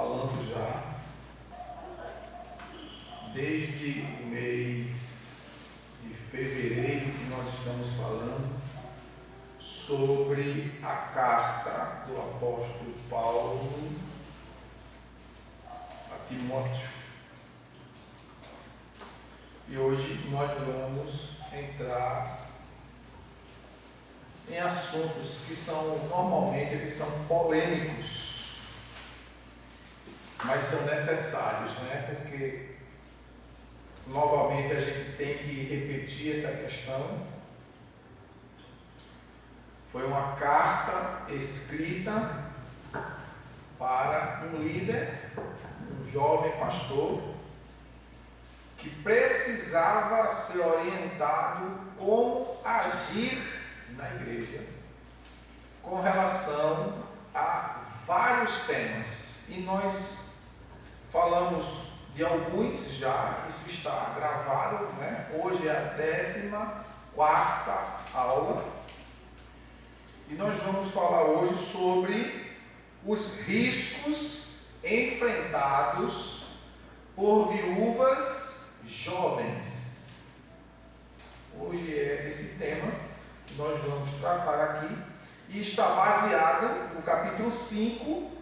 falando já desde o mês de fevereiro que nós estamos falando sobre a carta do apóstolo Paulo a Timóteo. E hoje nós vamos entrar em assuntos que normalmente eles são polêmicos, mas são necessários, né? Porque novamente a gente tem que repetir essa questão. Foi uma carta escrita para um líder, um jovem pastor, que precisava ser orientado como agir na igreja com relação a vários temas. E nós falamos de alguns já, isso está gravado, né? Hoje é a 14ª aula. E nós vamos falar hoje sobre os riscos enfrentados por viúvas jovens. Hoje é esse tema que nós vamos tratar aqui e está baseado no capítulo 5,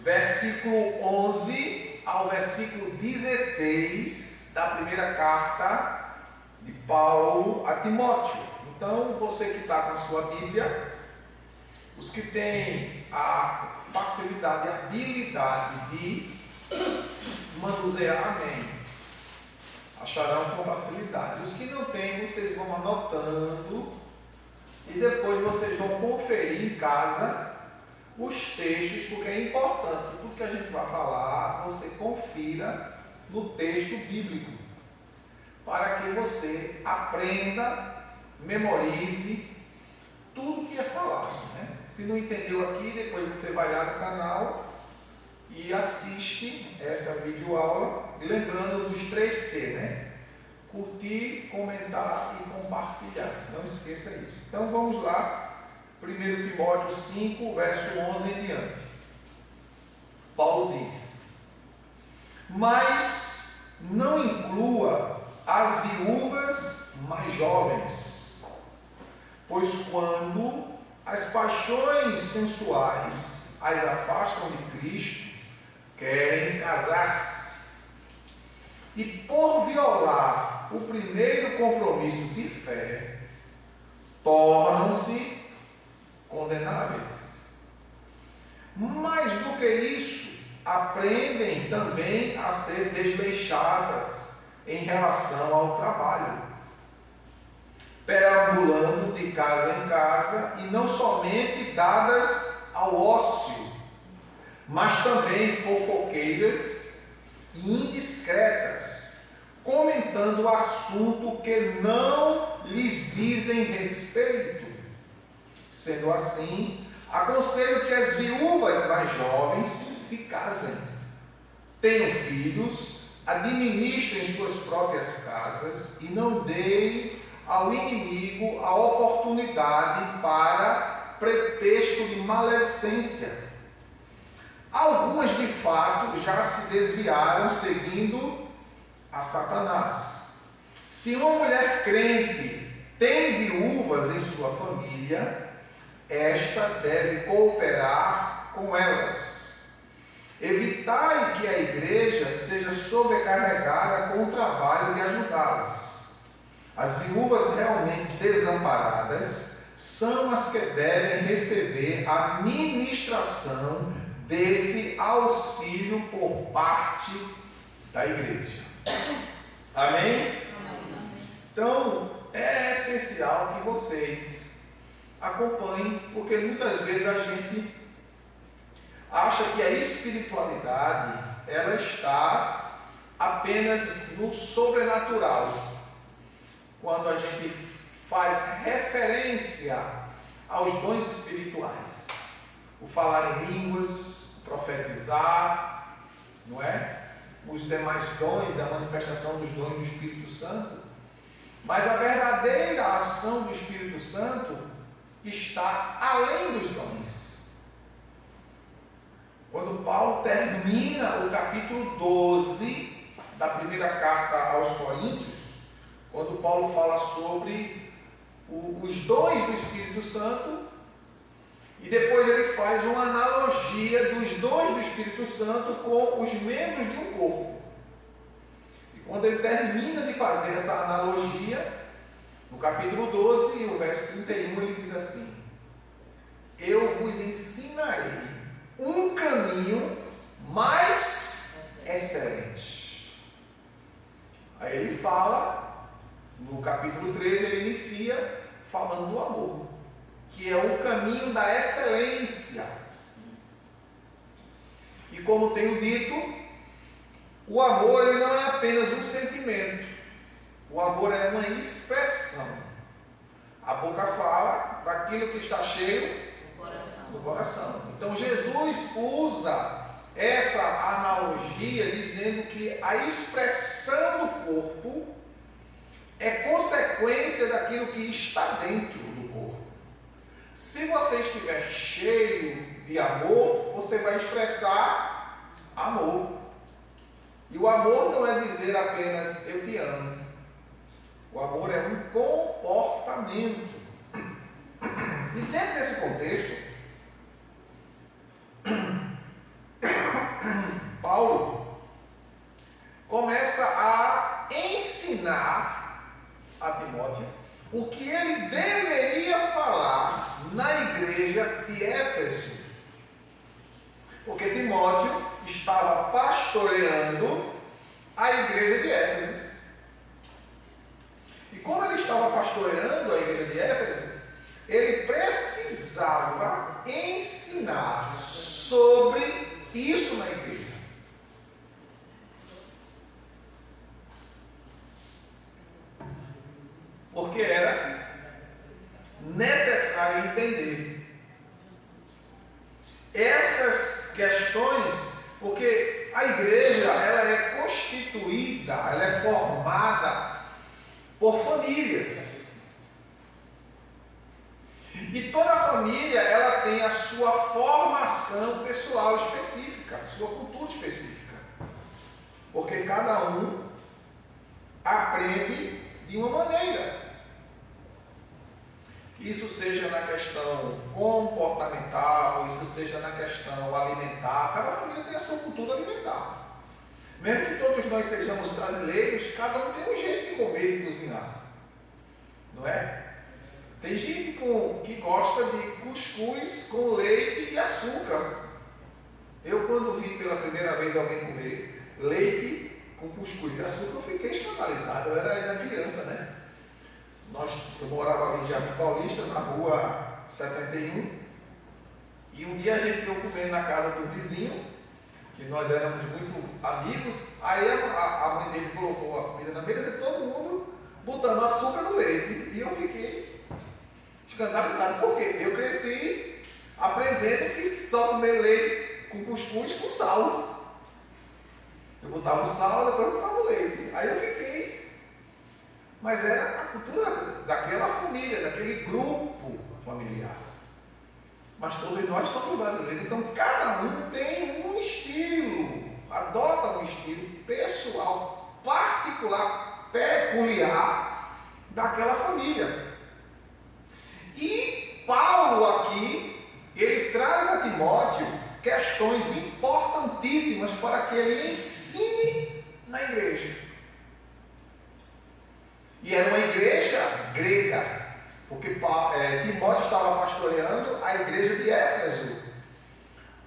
versículo 11 ao versículo 16 da primeira carta de Paulo a Timóteo. Então, você que está com a sua Bíblia, os que têm a facilidade e habilidade de manusear, amém, acharão com facilidade. Os que não têm, vocês vão anotando e depois vocês vão conferir em casa os textos, porque é importante que tudo que a gente vai falar, você confira no texto bíblico, para que você aprenda, memorize tudo que é falado, né? Se não entendeu aqui, depois você vai lá no canal e assiste essa videoaula, lembrando dos 3C, né? Curtir, comentar e compartilhar. Não esqueça isso. Então vamos lá, 1 Timóteo 5, verso 11 em diante. Paulo diz: mas não inclua as viúvas mais jovens, pois quando as paixões sensuais as afastam de Cristo, querem casar-se, e por violar o primeiro compromisso de fé, tornam-se condenáveis. Mais do que isso, aprendem também a ser desleixadas em relação ao trabalho, perambulando de casa em casa, e não somente dadas ao ócio, mas também fofoqueiras e indiscretas, comentando o assunto que não lhes dizem respeito. Sendo assim, aconselho que as viúvas mais jovens se casem, tenham filhos, administrem suas próprias casas e não deem ao inimigo a oportunidade para pretexto de maledicência. Algumas de fato já se desviaram seguindo a Satanás. Se uma mulher crente tem viúvas em sua família, esta deve cooperar com elas. Evitai que a igreja seja sobrecarregada com o trabalho de ajudá-las. As viúvas realmente desamparadas são as que devem receber a ministração desse auxílio por parte da igreja. Amém? Então, é essencial que vocês acompanhem, porque muitas vezes a gente acha que a espiritualidade ela está apenas no sobrenatural, quando a gente faz referência aos dons espirituais, o falar em línguas, profetizar, não é? Os demais dons, a manifestação dos dons do Espírito Santo. Mas a verdadeira ação do Espírito Santo está além dos dons. quando Paulo fala sobre os dons do Espírito Santo, e depois ele faz uma analogia dos dons do Espírito Santo com os membros de um corpo. E quando ele termina de fazer essa analogia, no capítulo 12, o verso 31, ele diz assim: eu vos ensinarei um caminho mais excelente. Aí ele fala, no capítulo 13, ele inicia falando do amor, que é o caminho da excelência. E como tenho dito, o amor ele não é apenas um sentimento, o amor é uma expressão. A boca fala daquilo que está cheio do coração. Então Jesus usa essa analogia dizendo que a expressão do corpo é consequência daquilo que está dentro do corpo. Se você estiver cheio de amor, você vai expressar amor. E o amor não é dizer apenas eu te amo. O amor é um comportamento. E dentro desse contexto, Paulo começa a ensinar a Timóteo o que ele deveria falar na igreja de Éfeso. Porque Timóteo estava pastoreando a igreja de Éfeso. E como ele estava pastoreando a igreja de Éfeso, ele precisava ensinar sobre isso na igreja. Porque era necessário entender essas questões, porque a igreja ela é constituída, ela é formada por famílias. E toda família ela tem a sua formação pessoal específica, a sua cultura específica. Porque cada um aprende de uma maneira. Isso seja na questão comportamental, isso seja na questão alimentar. Cada família tem a sua cultura alimentar. Mesmo que todos nós sejamos brasileiros, cada um tem um jeito de comer e cozinhar. Não é? Tem gente que gosta de cuscuz com leite e açúcar. Eu, quando vi pela primeira vez alguém comer leite com cuscuz e açúcar, eu fiquei escandalizado. Eu era ainda criança, né? Eu morava ali em Jardim Paulista, na rua 71, e um dia a gente ia comer na casa do vizinho, que nós éramos muito amigos. Aí a mãe dele colocou a comida na mesa e todo mundo botando açúcar no leite. E eu fiquei escandalizado, porque eu cresci aprendendo que só comer leite com cuscuz com sal. Eu botava o sal, depois eu botava o leite. Aí eu fiquei. Mas era a cultura daquela família, daquele grupo familiar. Mas todos nós somos brasileiros, então cada um tem um estilo, adota um estilo pessoal, particular, peculiar daquela família. E Paulo aqui, ele traz a Timóteo questões importantíssimas para que ele ensine na igreja. E era uma igreja grega, porque Timóteo estava pastoreando a igreja de Éfeso.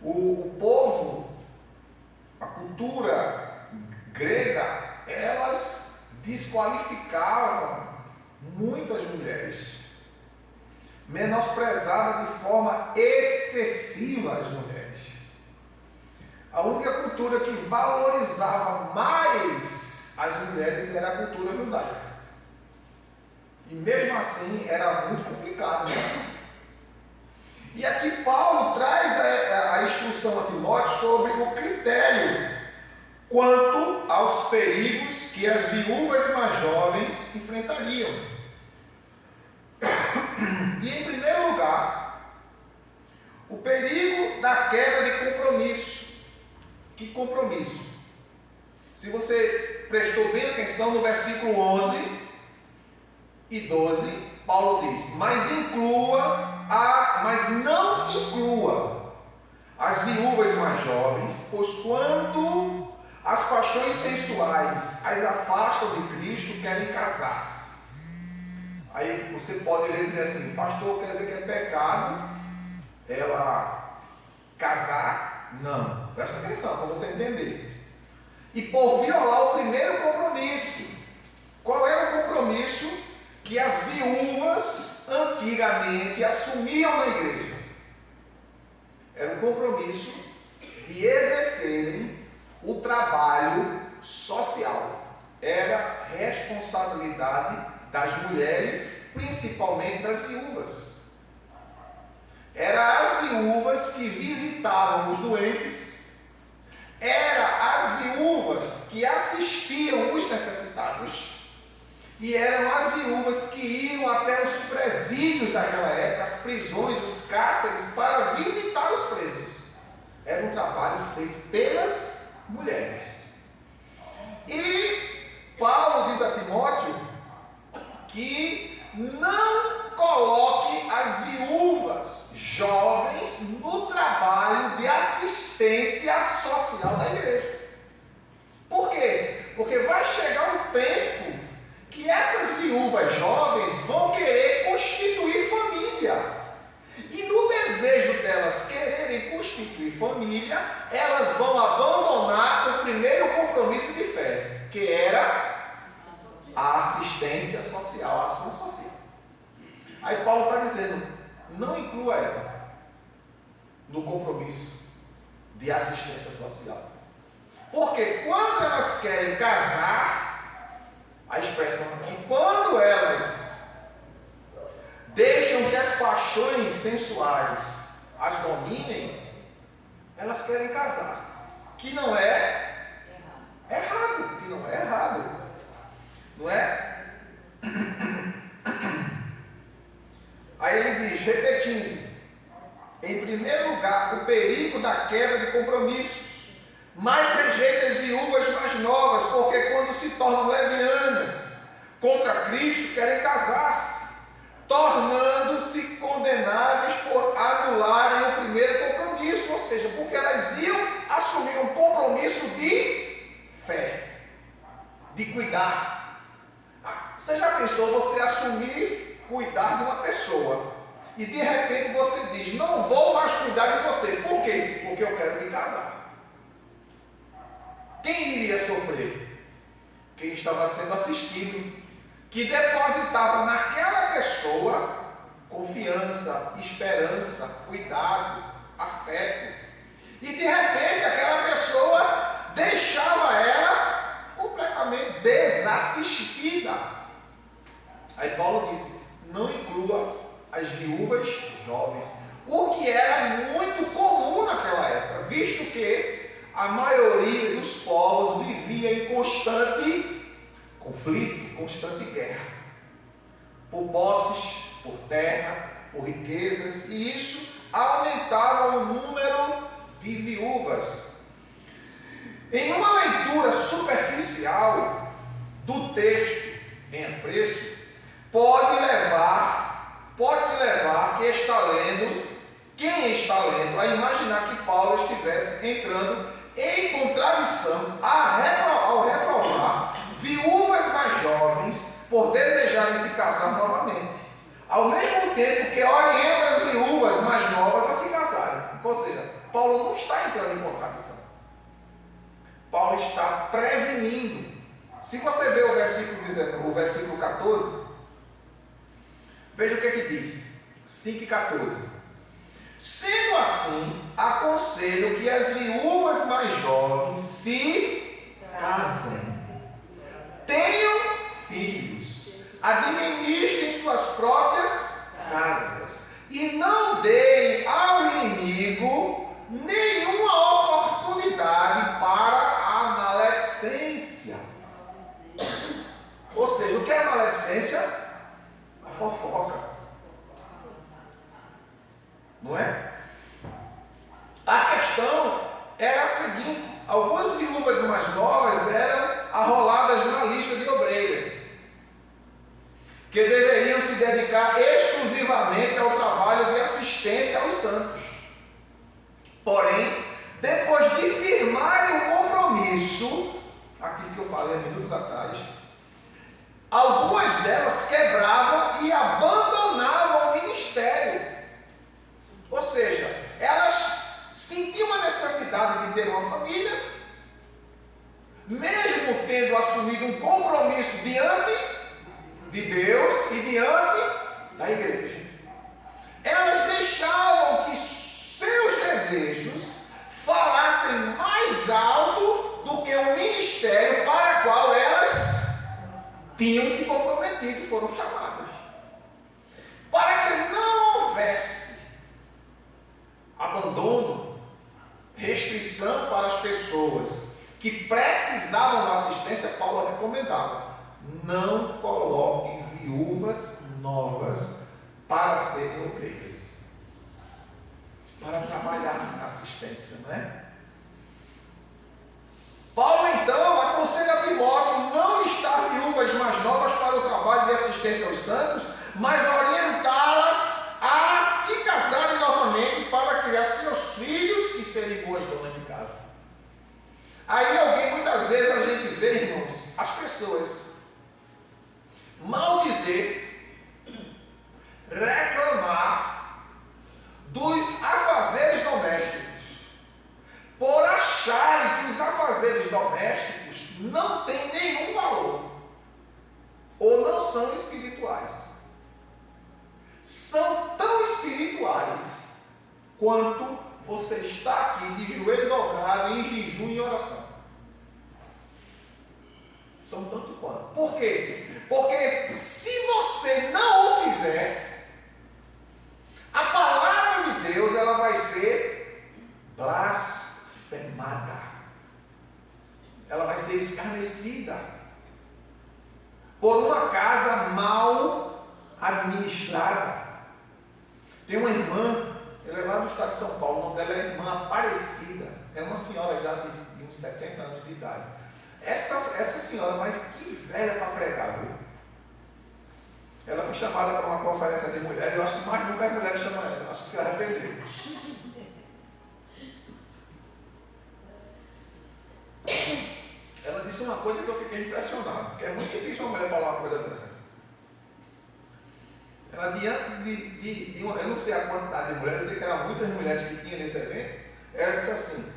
O povo, a cultura grega, elas desqualificavam muito as mulheres, menosprezavam de forma excessiva as mulheres. A única cultura que valorizava mais as mulheres era a cultura judaica. E mesmo assim era muito complicado. Né? E aqui Paulo traz a instrução a Timóteo sobre o critério quanto aos perigos que as viúvas mais jovens enfrentariam. E em primeiro lugar, o perigo da quebra de compromisso. Que compromisso? Se você prestou bem atenção no versículo 11, e 12, Paulo diz: mas não inclua as viúvas mais jovens, pois quando as paixões sensuais as afastam de Cristo, querem casar-se. Aí você pode ler e dizer assim: pastor, quer dizer que é pecado ela casar? Não, presta atenção para você entender. E por violar o primeiro compromisso. Qual era o compromisso que as viúvas antigamente assumiam na igreja? Era o compromisso de exercerem o trabalho social. Era responsabilidade das mulheres, principalmente das viúvas. Eram as viúvas que visitavam os doentes, eram as viúvas que assistiam os necessitados, e eram as viúvas que iam até os presídios daquela época, as prisões, os cárceres, para visitar os presos. Era um trabalho feito pelas mulheres. E Paulo diz a Timóteo que não coloque as viúvas jovens no trabalho de assistência social da igreja. Por quê? Porque vai chegar um tempo que essas viúvas jovens vão querer constituir família. E no desejo delas quererem constituir família, elas vão abandonar o primeiro compromisso de fé, que era a assistência social, a ação social. Aí Paulo está dizendo: não inclua ela no compromisso de assistência social. Porque quando elas querem casar, a expressão aqui, quando elas deixam que as paixões sensuais as dominem, elas querem casar. Que não é errado, que não é errado. Não é? Aí ele diz, repetindo: em primeiro lugar, o perigo da quebra de compromissos, mas rejeita as viúvas mais novas, porque quando se tornam levianas contra Cristo, querem casar-se, tornando-se condenáveis por anularem o primeiro compromisso, ou seja, porque elas iam assumir um compromisso de fé, de cuidar. Você já pensou você assumir cuidar de uma pessoa e de repente você diz: não vou mais cuidar de você? Por quê? Porque eu quero me casar. Quem iria sofrer? Quem estava sendo assistido, que depositava naquela pessoa confiança, esperança, cuidado, afeto, e de repente aquela pessoa deixava ela completamente desassistida. Aí Paulo disse: não inclua as viúvas jovens, o que era muito comum naquela época, visto que a maioria dos povos vivia em constante conflito, constante guerra, por posses, por terra, por riquezas, e isso aumentava o número de viúvas. Em uma leitura superficial do texto em apreço, pode-se levar quem está lendo, a imaginar que Paulo estivesse entrando em contradição ao reprovar viúvas mais jovens por desejarem se casar novamente, ao mesmo tempo que orienta as viúvas mais novas a se casarem. Ou seja, Paulo não está entrando em contradição. Paulo está prevenindo. Se você vê o versículo 14, veja o que diz. 5:14. Sendo assim, aconselho que as viúvas mais jovens se casem, tenham filhos, administrem suas próprias casas e não deem ao inimigo nenhuma oportunidade para a maledicência. Ou seja, o que é a maledicência? A fofoca. Não é? A questão era a seguinte: algumas viúvas mais novas eram arroladas na lista de obreiras. que deveriam se dedicar exclusivamente ao trabalho de assistência aos santos. Porém, depois de firmarem o compromisso, aquilo que eu falei há minutos atrás, algumas delas quebravam e abandonavam o ministério. Ou seja, elas sentiam a necessidade de ter uma família, mesmo tendo assumido um compromisso diante de Deus e diante da igreja. Elas deixavam que seus desejos falassem mais alto do que o ministério para o qual elas tinham se comprometido e foram chamadas. Para que não houvesse abandono, restrição para as pessoas que precisavam da assistência, Paulo recomendava: não coloquem viúvas novas para serem obreiras, para trabalhar na assistência, não é? Paulo então aconselha a Timóteo não listar viúvas mais novas para o trabalho de assistência aos santos, mas orientá-las a se casarem novamente para criar seus filhos e serem boas donas de casa. Aí muitas vezes a gente vê, irmãos, as pessoas maldizer, reclamar dos afazeres domésticos, por acharem que os afazeres domésticos não têm nenhum valor, ou não são espirituais. São tão espirituais quanto você está aqui de joelho dobrado em jejum e oração. São tanto quanto. Por quê? Porque se você não o fizer, a palavra de Deus ela vai ser blasfemada. Ela vai ser escarnecida por uma casa mal administrada. Tem uma irmã, ela é lá do estado de São Paulo, o nome dela é irmã Aparecida. É uma senhora já de uns 70 anos de idade. Essa senhora, mas que velha para pregar, viu? Ela foi chamada para uma conferência de mulheres, eu acho que mais nunca as mulheres chamam ela, eu acho que se arrependeu. Ela disse uma coisa que eu fiquei impressionado, porque é muito difícil uma mulher falar uma coisa dessa. Ela, diante de eu não sei a quantidade de mulheres, eu sei que eram muitas mulheres que tinha nesse evento, ela disse assim: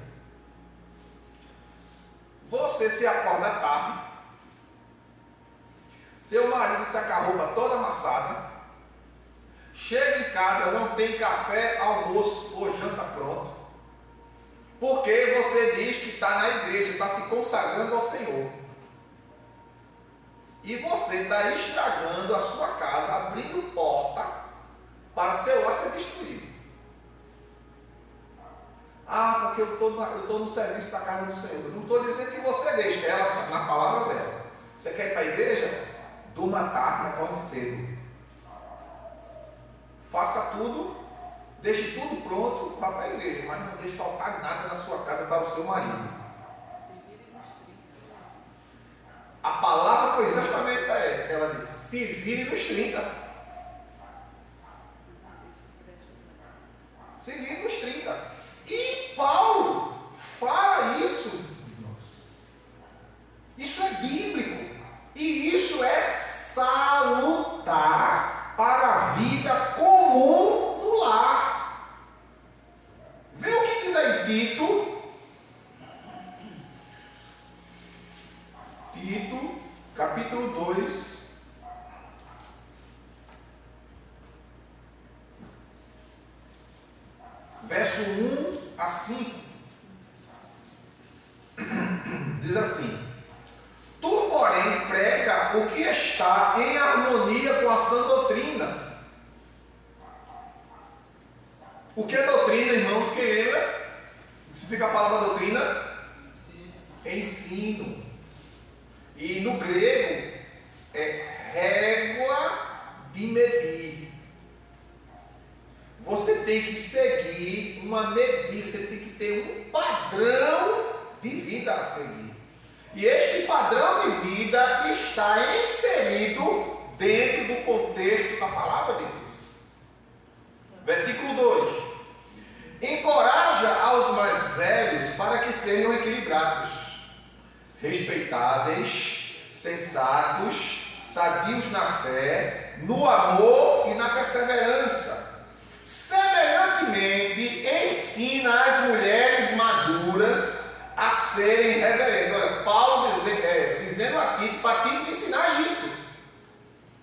você se acorda tarde, seu marido saca a roupa toda amassada, chega em casa, não tem café, almoço ou janta pronto, porque você diz que está na igreja, está se consagrando ao Senhor. E você está estragando a sua casa, abrindo porta para seu lar ser destruído. Ah, porque eu estou no serviço da casa do Senhor. Eu não estou dizendo que você deixe ela na palavra dela. Você quer ir para a igreja? Durma tarde e acorde cedo. Faça tudo, deixe tudo pronto, vá para a igreja, mas não deixe faltar nada na sua casa para o seu marido. A palavra foi exatamente essa que ela disse: se vire nos 30. Se vire nos 30. E Paulo fala isso. Isso é bíblico. E isso é salutar para a vida comum no lar. Vê o que diz aí Tito. Tito, capítulo 2, verso 1 a 5. Diz assim: tu, porém, prega o que está em harmonia com a sã doutrina. O que é doutrina, irmãos? Quem lembra? O que significa a palavra doutrina? Ensino. E no grego é régua de medir. Você tem que seguir uma medida, você tem que ter um padrão de vida a seguir. E este padrão de vida está inserido dentro do contexto da palavra de Deus. Versículo 2: encoraja aos mais velhos para que sejam equilibrados, respeitáveis, sensatos, sadios na fé, no amor e na perseverança. Semelhantemente, ensina as mulheres maduras a serem reverentes. Olha, Paulo dizendo a Tito, para Tito ensinar isso.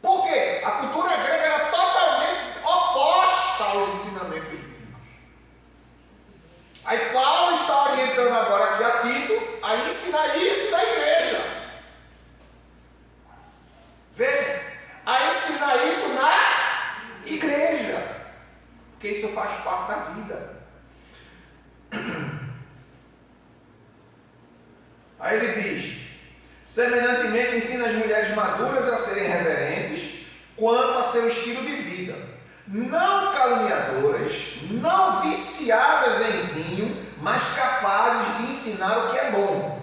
Por quê? A cultura grega era totalmente oposta aos ensinamentos bíblicos. Aí Paulo está orientando agora aqui a Tito a ensinar isso na igreja. Veja, a ensinar isso na igreja. Porque isso faz parte da vida. Aí ele diz: semelhantemente ensina as mulheres maduras a serem reverentes quanto a seu estilo de vida, não caluniadoras, não viciadas em vinho, mas capazes de ensinar o que é bom.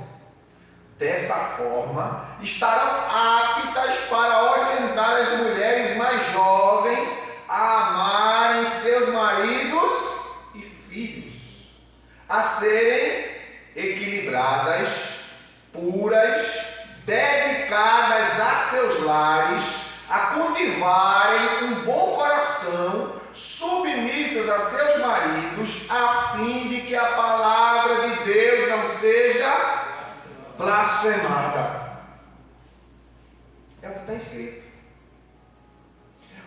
Dessa forma, estarão aptas para orientar as mulheres mais jovens a amarem seus maridos e filhos, a serem equilibradas, puras, dedicadas a seus lares, a cultivarem um bom coração, submissas a seus maridos, a fim de que a palavra de Deus não seja blasfemada. É o que está escrito.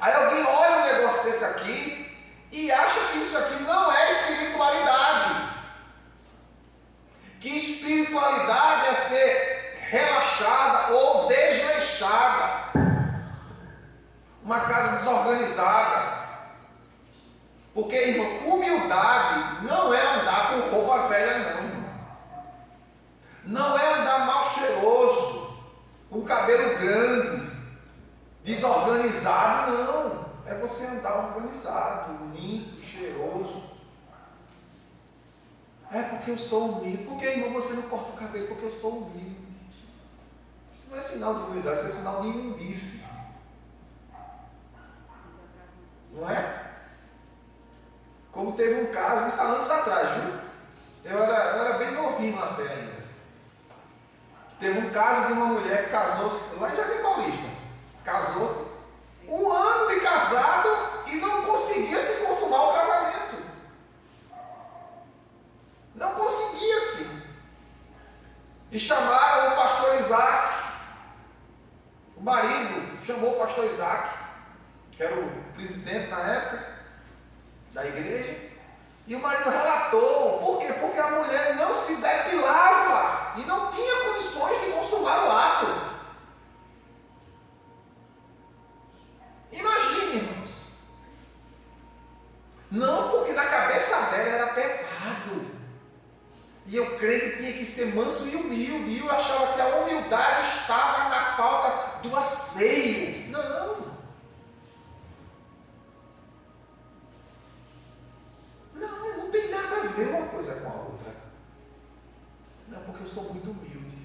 Aí alguém olha um negócio desse aqui e acha que isso aqui não é espiritualidade. Que espiritualidade é ser relaxada ou desleixada. Uma casa desorganizada. Porque, irmão, humildade não é andar com roupa velha, não. Não é andar mal cheiroso, com cabelo grande, desorganizado, não. É você andar organizado, limpo, cheiroso. É porque eu sou humilde. Por que, irmão, você não corta o cabelo? Porque eu sou humilde. Isso não é sinal de humildade, isso é sinal de imundice. Não é? Como teve um caso, isso há anos atrás, viu? Eu era bem novinho na fé ainda. Teve um caso de uma mulher que casou-se, lá em Jardim Paulista. Casou-se, 1 ano de casado e não conseguia se consumar o casamento. Não conseguia-se. E chamaram o pastor Isaac. O marido chamou o pastor Isaac, que era o presidente na época da igreja. E o marido relatou. Por quê? Porque a mulher não se depilava e não tinha condições de consumar o ato. Imagine, irmãos. Não, porque na cabeça dela era pecado. E eu creio que tinha que ser manso e humilde. E eu achava que a humildade estava na falta do asseio. Não. Não tem nada a ver uma coisa com a outra. Não, porque eu sou muito humilde.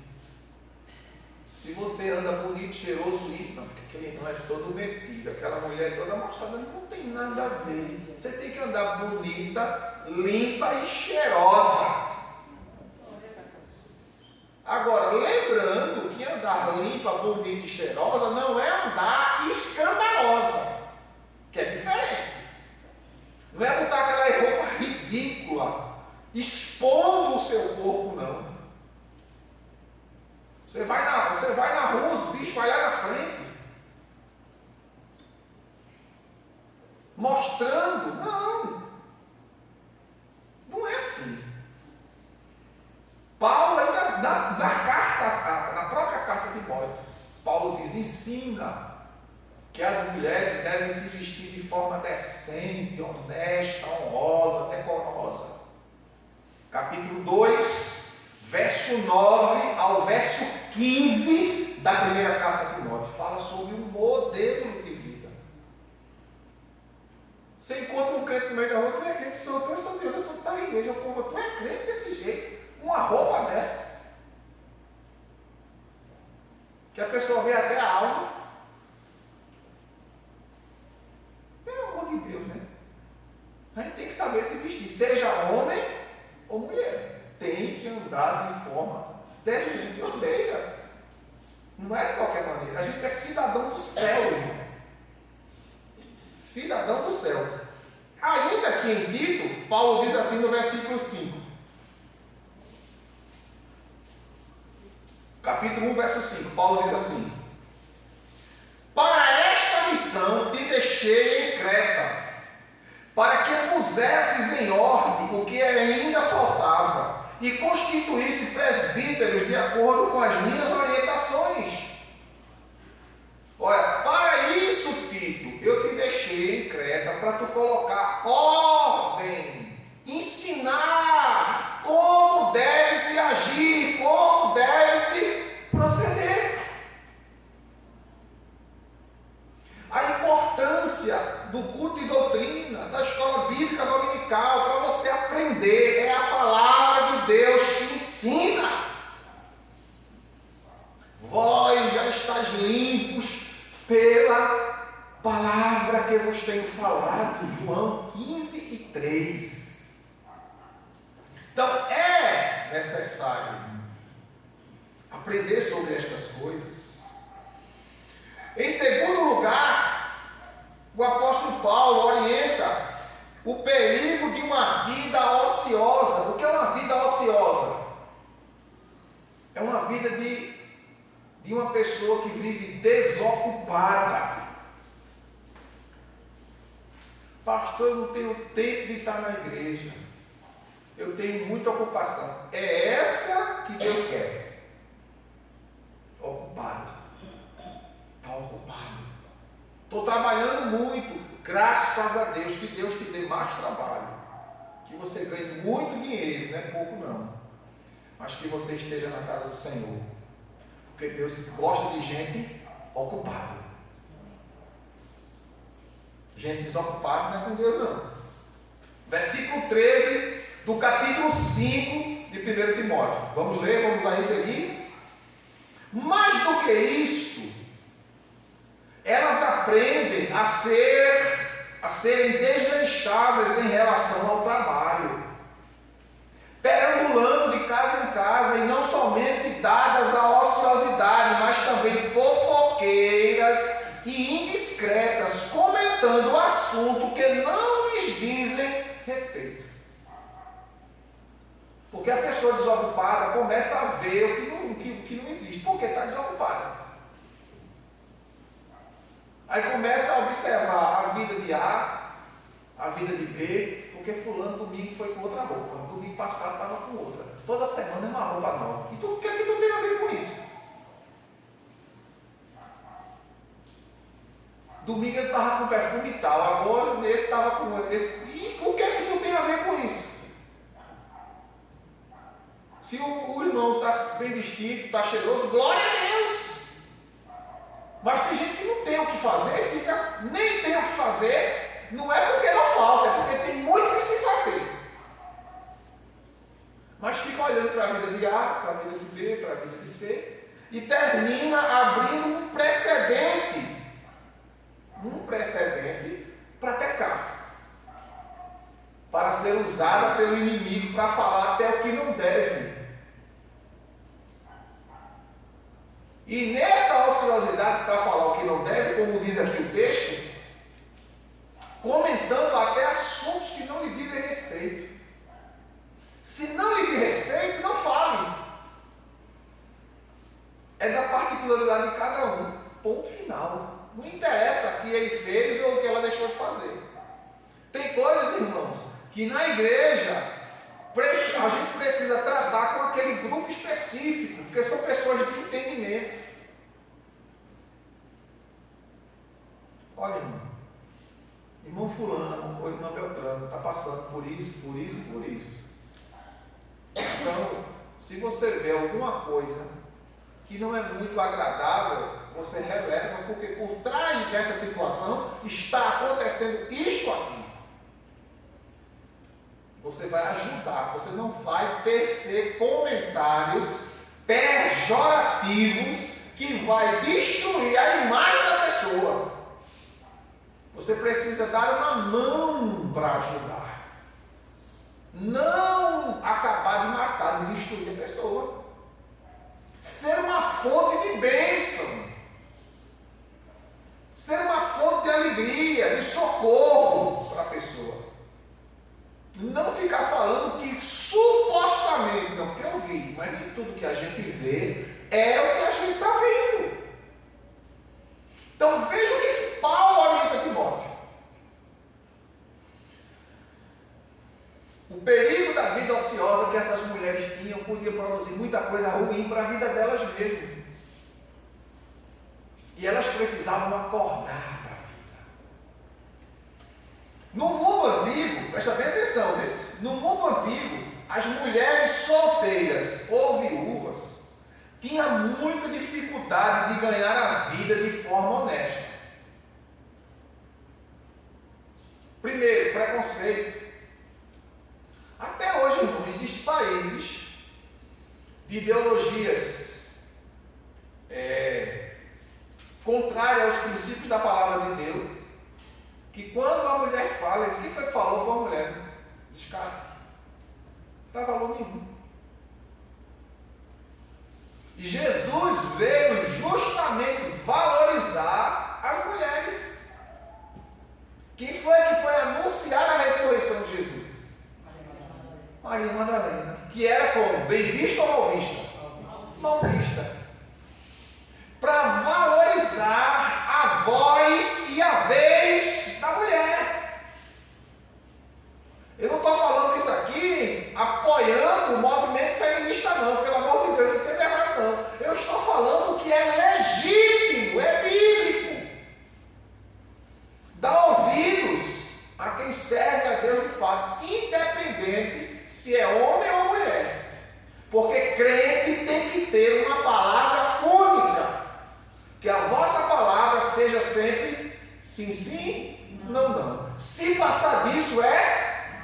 Se você anda bonito, cheiroso, limpo, não, porque aquele irmão é todo metido, aquela mulher é toda mostrada, não tem nada a ver. Você tem que andar bonita, limpa e cheirosa. Agora, lembrando que andar limpa, bonita e cheirosa não é andar escandalosa, que é diferente. Não é botar aquela roupa ridícula, expondo o seu corpo, não. Você vai na rua, os bichos vai lá na frente, mostrando. Não é assim. Paulo ainda na própria carta de Timóteo, Paulo diz: ensina que as mulheres devem se vestir de forma decente, honesta, honrosa, decorosa. Capítulo 2, verso 9 ao verso 15 da primeira carta de Timóteo, fala sobre um modelo de vida. Você encontra um crente no meio da rua, tu é crente, tu é solteiro, tu está na igreja, tu é crente desse jeito, uma roupa dessa, que a pessoa vê até a alma. decente e ordeira. Não é de qualquer maneira. A gente é cidadão do céu, irmão. Cidadão do céu. Ainda que em Tito, Paulo diz assim no versículo 5. Capítulo 1, verso 5. Paulo diz assim: para esta missão te deixei em Creta, para que pusesses em ordem o que ainda faltava e constituísse presbíteros de acordo com as minhas orientações. Olha, para isso, Tito, eu te deixei em Creta para tu colocar ordem, ensinar como deve se agir, como deve se proceder. A importância do culto e doutrina, da escola bíblica dominical, para você aprender, é a palavra de Deus que ensina. Vós já estáis limpos pela palavra que vos tenho falado, João 15:3. Então é necessário aprender sobre estas coisas. Em segundo lugar, o apóstolo Paulo orienta o perigo de uma vida ociosa. O que é uma vida ociosa? É uma vida de uma pessoa que vive desocupada. Pastor, eu não tenho tempo de estar na igreja. Eu tenho muita ocupação. É essa que Deus quer. Ocupado. Está ocupado. Estou trabalhando muito. Graças a Deus. Que Deus te dê mais trabalho. Que você ganhe muito dinheiro. Não é pouco não. Mas que você esteja na casa do Senhor. Porque Deus gosta de gente ocupada. Gente desocupada não é com Deus não. Versículo 13 do capítulo 5 de 1 Timóteo. Vamos ler, vamos aí seguir. Mais do que isto, elas aprendem a serem desleixadas em relação ao trabalho, perambulando de casa em casa, e não somente dadas à ociosidade, mas também fofoqueiras e indiscretas, comentando o assunto que não lhes dizem respeito. Porque a pessoa desocupada começa a ver o que não existe, porque está desocupada. Aí começa a observar a vida de A, a vida de B, porque fulano domingo foi com outra roupa, domingo passado estava com outra, toda semana é uma roupa nova. E o que é que tu tem a ver com isso? Domingo ele estava com perfume tal, agora esse estava com esse. E o que é que tu tem a ver com isso? Se o irmão está bem vestido, está cheiroso, glória a Deus! Mas tem gente que não tem o que fazer, nem tem o que fazer, não é porque não falta, é porque tem muito o que se fazer. Mas fica olhando para a vida de A, para a vida de B, para a vida de C, e termina abrindo um precedente para pecar, para ser usada pelo inimigo para falar até o que não deve. E nessa ociosidade para falar o que não deve, como diz aqui o texto, comentando até assuntos que não lhe dizem respeito. Se não lhe diz respeito, não fale. É da particularidade de cada um. Ponto final. Não interessa o que ele fez ou o que ela deixou de fazer. Tem coisas, irmãos, que na igreja a gente precisa tratar com aquele grupo específico, porque são pessoas de entendimento. Olha, irmão fulano ou irmão Beltrano está passando por isso, por isso e por isso. Então, se você vê alguma coisa que não é muito agradável, você releva, porque por trás dessa situação está acontecendo isto aqui. Você vai ajudar, você não vai tecer comentários pejorativos que vai destruir a imagem da pessoa. Você precisa dar uma mão para ajudar. Não acabar de matar, de destruir a pessoa. podia produzir muita coisa ruim para a vida delas mesmas. E elas precisavam acordar para a vida. No mundo antigo, presta bem atenção, no mundo antigo, as mulheres solteiras ou viúvas tinham muita dificuldade de ganhar a vida de forma honesta. Primeiro, preconceito. Até hoje, irmão, existem países de ideologias contrárias aos princípios da palavra de Deus, que quando a mulher fala, quem foi que falou foi a mulher. Descarte. Não dá valor nenhum. E Jesus veio justamente valorizar as mulheres. Quem foi que foi anunciar a ressurreição de Jesus? Maria Madalena. Que era como? Bem vista ou mal vista? Mal vista. Para valorizar a voz e a vez da mulher. Eu não estou falando isso aqui apoiando o movimento feminista, não, pelo amor de Deus, não tem errado, não. Eu estou falando que é legítimo, é bíblico. Dá ouvidos a quem serve a Deus de fato, independente se é homem ou mulher. Porque crente tem que ter uma palavra única. Que a vossa palavra seja sempre sim, sim, não, não. Se passar disso é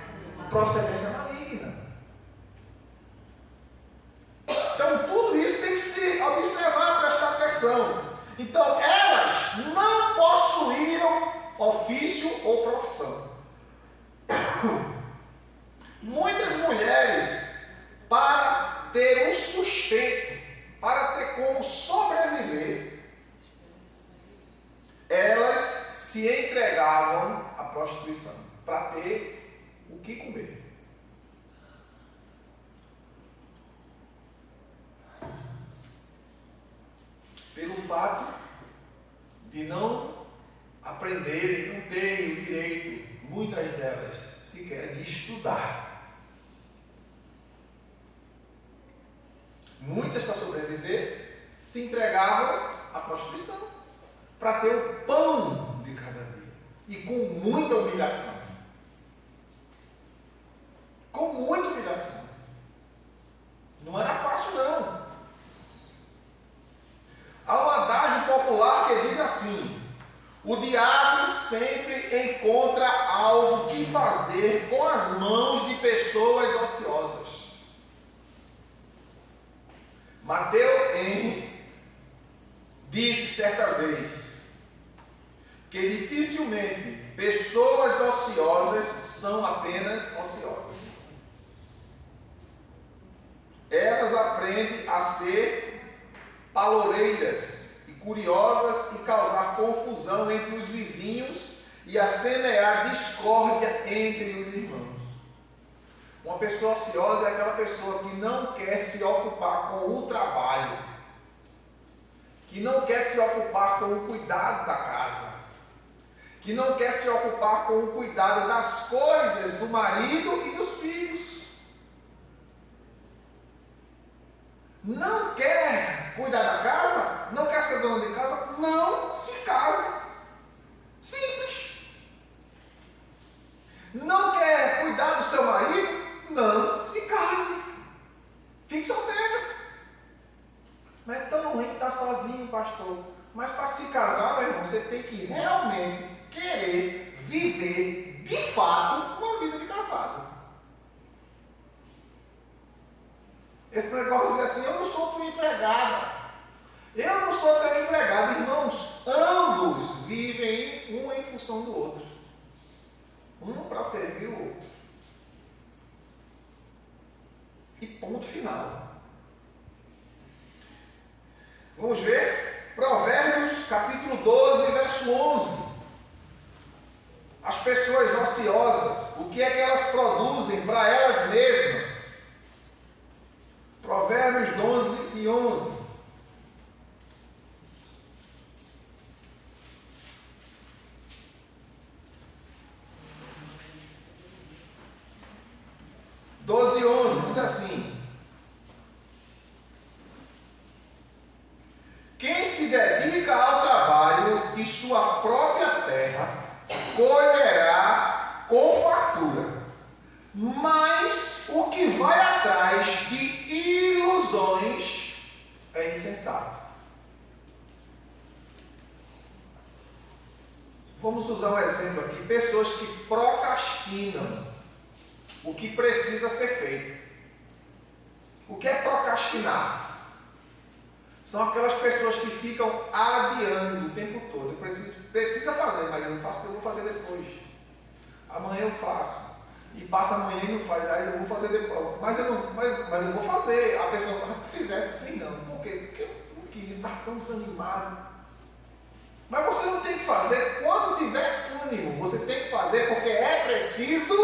procedência maligna. Então tudo isso tem que se observar, prestar atenção. Então elas não possuíam ofício ou profissão. Muitas mulheres, para ter um sustento, para ter como sobreviver, elas se entregavam à prostituição para ter o que comer. Pelo fato de não aprenderem, não terem o direito, muitas delas sequer, de estudar. Muitas, para sobreviver, se entregavam à prostituição para ter o pão de cada dia, e com muita humilhação. Com muita humilhação. Não era fácil, não. Há um adágio popular que diz assim: o diabo sempre encontra algo que fazer com as mãos de pessoas ociosas. Mateus Henry disse certa vez que dificilmente pessoas ociosas são apenas ociosas. Elas aprendem a ser paloureiras e curiosas e causar confusão entre os vizinhos e a semear discórdia entre os irmãos. Uma pessoa ociosa é aquela pessoa que não quer se ocupar com o trabalho, que não quer se ocupar com o cuidado da casa, que não quer se ocupar com o cuidado das coisas do marido e dos filhos. Não quer cuidar da casa, não quer ser dono de casa, não se case. Simples. Não quer cuidar do seu marido, não se case. Fique solteiro. Mas é tão ruim estar sozinho, pastor. Mas para se casar, meu irmão, você tem que realmente querer viver, de fato, uma vida de casado. Esse negócio de dizer assim: eu não sou tua empregada, eu não sou teu empregado. Irmãos, ambos vivem um em função do outro, um para servir o outro, e ponto final. Vamos ver Provérbios capítulo 12, verso 11. As pessoas ociosas, o que é que elas produzem para elas mesmas? Provérbios 12 e 11. Diz assim: de sua própria terra, colherá com fartura. Mas o que vai atrás de ilusões é insensato. Vamos usar um exemplo aqui. Pessoas que procrastinam o que precisa ser feito. O que é procrastinar? São aquelas pessoas que ficam adiando o tempo todo. Precisa fazer, mas eu não faço, eu vou fazer depois. Amanhã eu faço. E passa amanhã e não faz, aí eu vou fazer depois. Mas eu vou fazer. A pessoa fizesse, fiz não. Por quê? Porque eu não queria, estava tão desanimado. Mas você não tem que fazer quando tiver ânimo. Você tem que fazer porque é preciso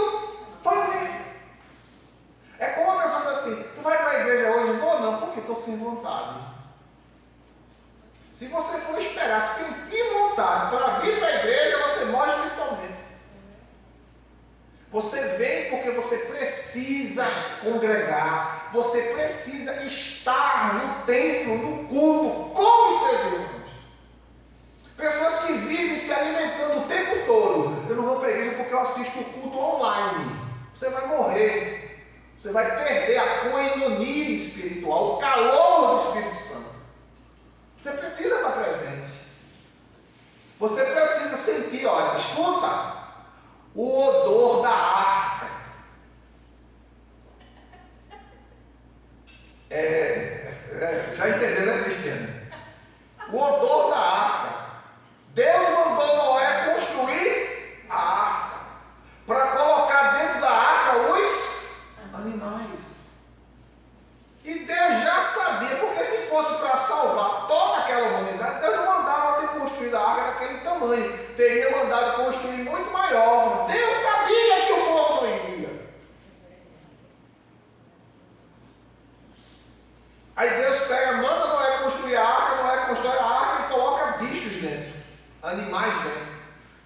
fazer. É como a pessoa diz assim: tu vai para a igreja hoje? Não vou não, porque estou sem vontade. Se você for esperar sentir vontade para vir para a igreja, você morre espiritualmente. Você vem porque você precisa congregar, você precisa estar no templo, no culto, com os seus irmãos. Pessoas que vivem se alimentando o tempo todo. Eu não vou para a igreja porque eu assisto o culto online. Você vai morrer. Você vai perder a coinonia espiritual, o calor do Espírito Santo. Você precisa estar presente. Você precisa sentir, olha, escuta, o odor da arca. Já entendeu, né, Cristiano? O odor da arca. Deus mandou Noé construir a arca para colocar dentro da arca os animais. E Deus já sabia, porque se fosse para salvar toda aquela humanidade, Deus não mandava ter construído a arca daquele tamanho. Teria mandado construir muito maior. Deus sabia que o povo não iria. Aí Deus pega, manda Noé construir a arca, Noé constrói a arca e coloca bichos dentro, animais dentro.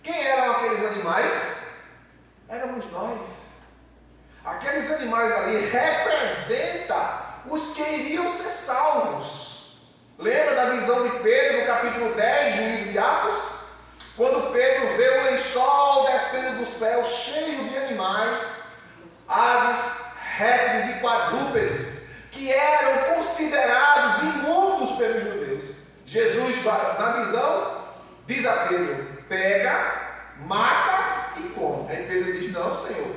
Quem eram aqueles animais? Éramos nós. Aqueles animais ali representam os que iriam ser salvos. Lembra da visão de Pedro no capítulo 10 do livro de Atos? Quando Pedro vê o lençol descendo do céu cheio de animais, aves, répteis e quadrúpedes, que eram considerados imundos pelos judeus. Jesus, na visão, diz a Pedro: pega, mata e come. Aí Pedro diz: não, Senhor,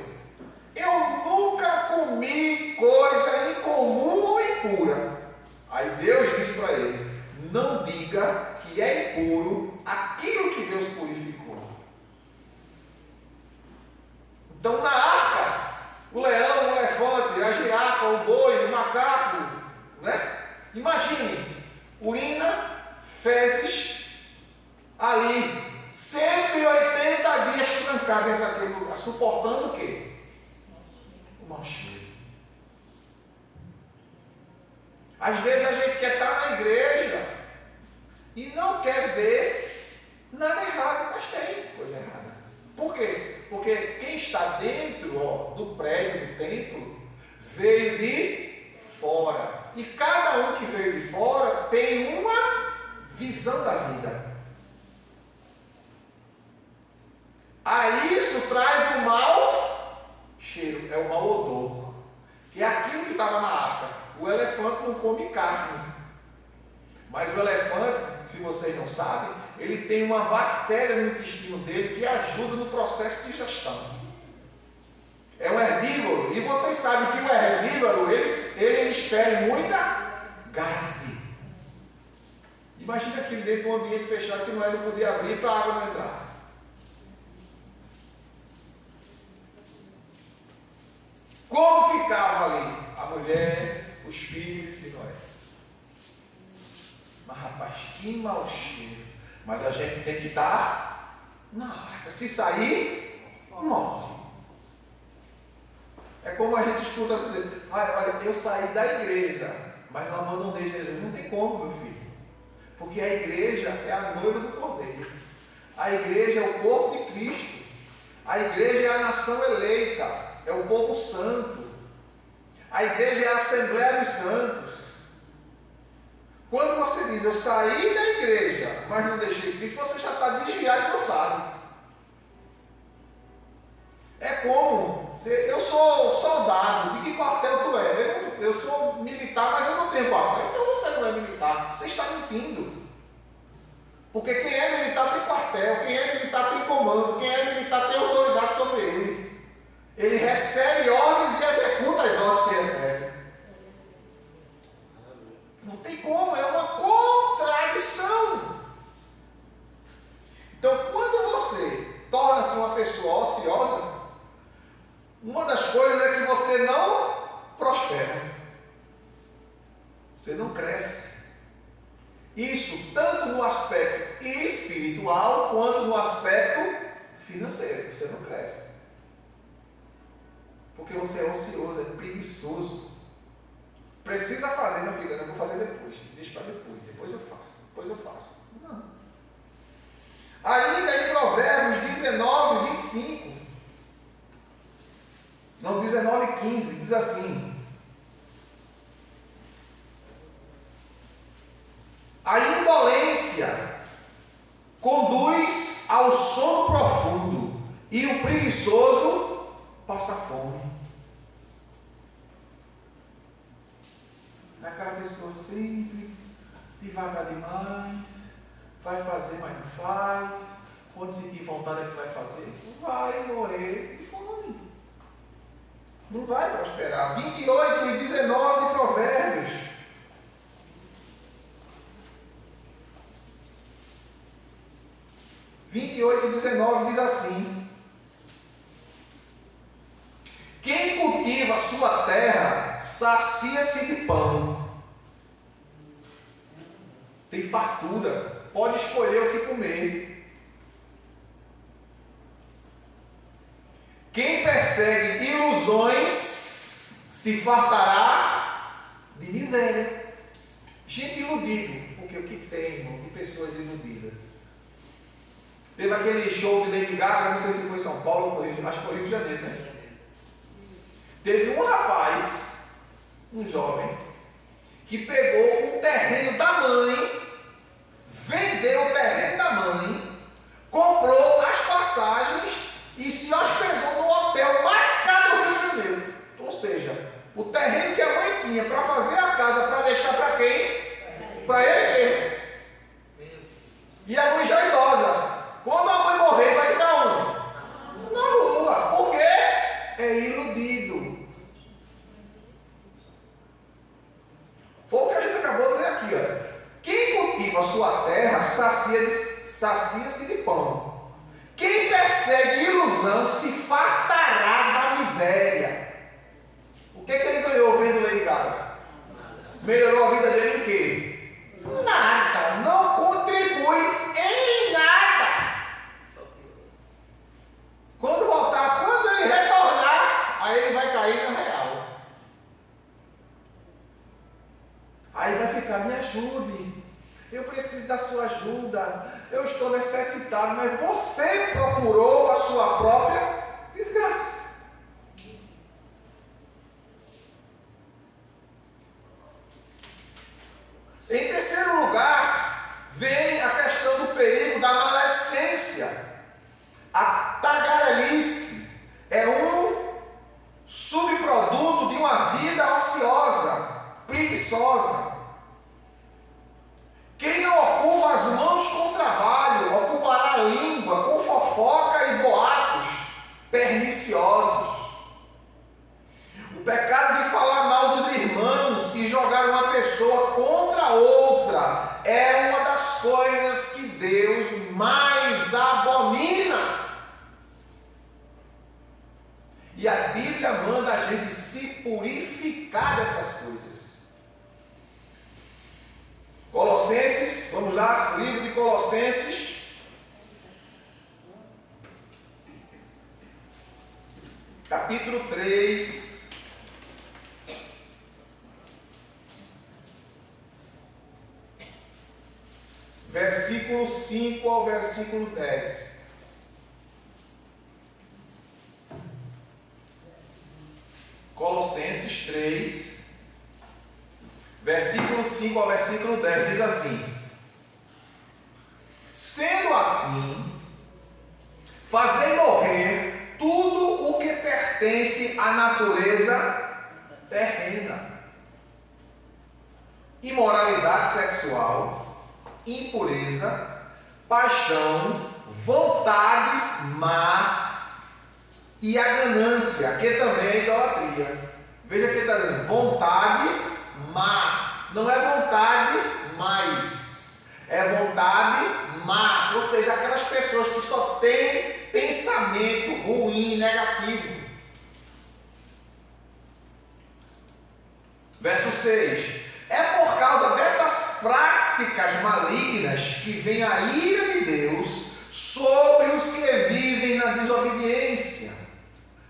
eu nunca comi coisa incomum ou impura. Aí Deus diz para ele: não diga que é impuro aquilo que Deus purificou. Então, na arca, o leão, o elefante, a girafa, o boi, o macaco, né? Imagine, urina, fezes, ali, 180 dias trancado dentro daquele lugar, suportando o quê? O mau cheiro. Às vezes a gente quer estar na igreja e não quer ver nada errado, mas tem coisa errada. Por quê? Porque quem está dentro do prédio, do templo, veio de fora. E cada um que veio de fora tem uma visão da vida. Aí isso traz o mau cheiro, é o mau odor. Que é aquilo que estava na arca. O elefante não come carne. Mas o elefante, se vocês não sabem, ele tem uma bactéria no intestino dele que ajuda no processo de digestão. É um herbívoro. E vocês sabem que o herbívoro, ele expele muita gaze. Imagina aquele dentro de um ambiente fechado que não podia abrir para a água não entrar. Como ficava ali a mulher, os filhos de Noé? Mas rapaz, que mau cheiro. Mas a gente tem que estar na arca. Se sair, morre. É como a gente escuta dizer: olha, eu saí da igreja, mas não abandonei Jesus. Não tem como, meu filho. Porque a igreja é a noiva do Cordeiro. A igreja é o corpo de Cristo. A igreja é a nação eleita. É o povo santo. A igreja é a Assembleia dos Santos. Quando você diz, eu saí da igreja, mas não deixei Cristo, você já está desviado e não sabe. É como, eu sou soldado, de que quartel tu é? Eu sou militar, mas eu não tenho quartel. Então você não é militar, você está mentindo. Porque quem é militar tem quartel, quem é militar tem comando, quem é militar tem autoridade sobre ele. Ele recebe ordens e executa as ordens que recebe. Não tem como, é uma contradição. Então, quando você torna-se uma pessoa ociosa, uma das coisas é que você não prospera. Você não cresce. Isso tanto no aspecto espiritual quanto no aspecto financeiro. Você não cresce. Porque você é ocioso, é preguiçoso. Precisa fazer, não fica, eu vou fazer depois. Deixa para depois eu faço. Não. Ainda em Provérbios 19, 25. Não, 19, 15, diz assim: a indolência conduz ao sono profundo e o preguiçoso passa fome. Aquela pessoa sempre devagar demais, vai fazer, mas não faz. Quando sentir vontade é que vai fazer, vai morrer de fome. Não vai prosperar. 28 e 19 de Provérbios. E 19 diz assim: quem cultiva a sua terra sacia-se de pão. Tem fartura, pode escolher o que comer. Quem persegue ilusões se fartará de miséria. Gente iludido, porque o que tem, irmão, de pessoas iludidas. Teve aquele show de Lady Gaga, não sei se foi em São Paulo, acho que foi Rio de Janeiro, né? Teve um rapaz, um jovem, que pegou o terreno da mãe, vendeu o terreno da mãe, comprou as passagens e se hospedou no hotel mais caro do Rio de Janeiro. Ou seja, o terreno que a mãe tinha para fazer a casa, para deixar para quem? Para ele mesmo. E a mãe já idosa. Quando a mãe morrer, vai ficar onde? Na rua. Por quê? É iludido. Foi o que a gente acabou de ler aqui. Ó. Quem cultiva a sua terra sacia-se de pão. Quem persegue ilusão se fartará da miséria. O que ele ganhou vendo Lady Gaga? Melhorou a vida dele em quê? Nada. Não contribui em nada. Quando voltar, quando ele retornar, aí ele vai cair na real. Aí vai ficar, me ajude. Eu preciso da sua ajuda. Eu estou necessitado, mas você procurou a sua própria desgraça. Em terceiro lugar, vem a questão do perigo da maledicência. A tagarelice é um subproduto de uma vida ociosa, preguiçosa. Quem não ocupa as mãos com trabalho, ocupará a língua com fofoca e boatos perniciosos. O pecado de falar mal dos irmãos e jogar uma pessoa contra outra é uma das coisas que Deus mais abomina. E a Bíblia manda a gente se purificar dessas coisas. Colossenses, vamos lá, livro de Colossenses, capítulo 3, versículo 5 ao versículo 10. Colossenses 3, versículo 5 5 ao versículo 10 diz assim: sendo assim, fazei morrer tudo o que pertence à natureza terrena: imoralidade sexual, impureza, paixão, vontades más e a ganância, que também é idolatria. Veja que ele está dizendo vontades más, não é vontade mais, é vontade más, ou seja, aquelas pessoas que só têm pensamento ruim, negativo. Verso 6: é por causa dessas práticas malignas que vem a ira de Deus sobre os que vivem na desobediência.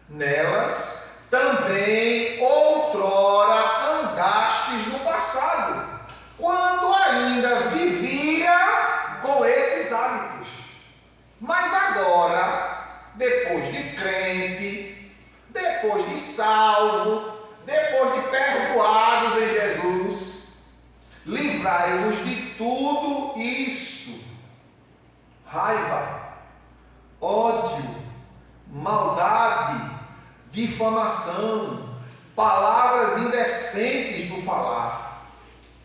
Nelas também outrora andastes no passado, quando ainda vivia com esses hábitos. Mas agora, depois de crente, depois de salvo, depois de perdoados em Jesus, livrai-vos de tudo isto: raiva, ódio, maldade, difamação, palavras indecentes do falar.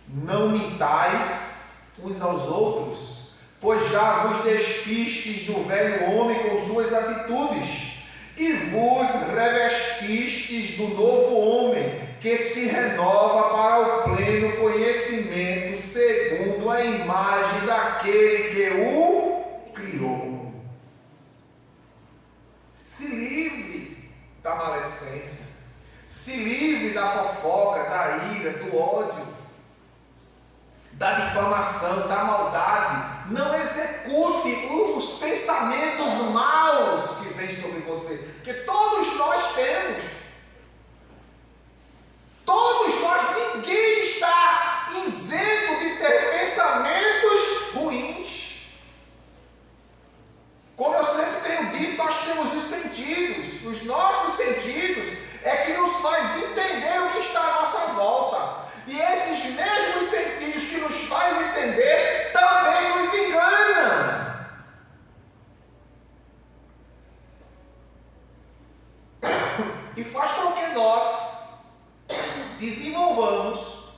Não mintais uns aos outros, pois já vos despistes do velho homem com suas atitudes, e vos revestistes do novo homem, que se renova para o pleno conhecimento, segundo a imagem daquele que o criou. Se livre da maledicência, se livre da fofoca, da ira, do ódio, da difamação, da maldade. Não execute os pensamentos maus que vêm sobre você, que todos nós temos. Todos nós, ninguém está isento de ter pensamentos ruins. Como eu sempre tenho dito, nós temos os sentidos. Os nossos sentidos é que nos faz entender o que está à nossa volta. E esses mesmos sentidos que nos faz entender também nos enganam. E faz com que nós desenvolvamos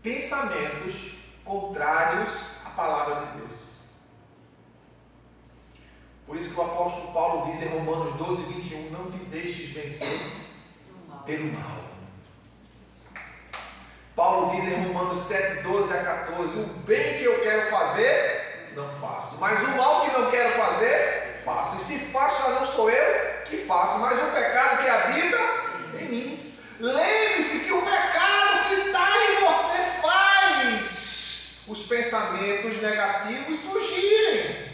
pensamentos contrários à palavra de Deus. Por isso que o apóstolo Paulo diz em Romanos 12, 21, não te deixes vencer pelo mal. Paulo diz em Romanos 7, 12 a 14, o bem que eu quero fazer, não faço, mas o mal que não quero fazer, faço. E se faço, já não sou eu que faço, mas o pecado que habita em mim. Lembre-se que o pecado que está em você faz os pensamentos negativos surgirem.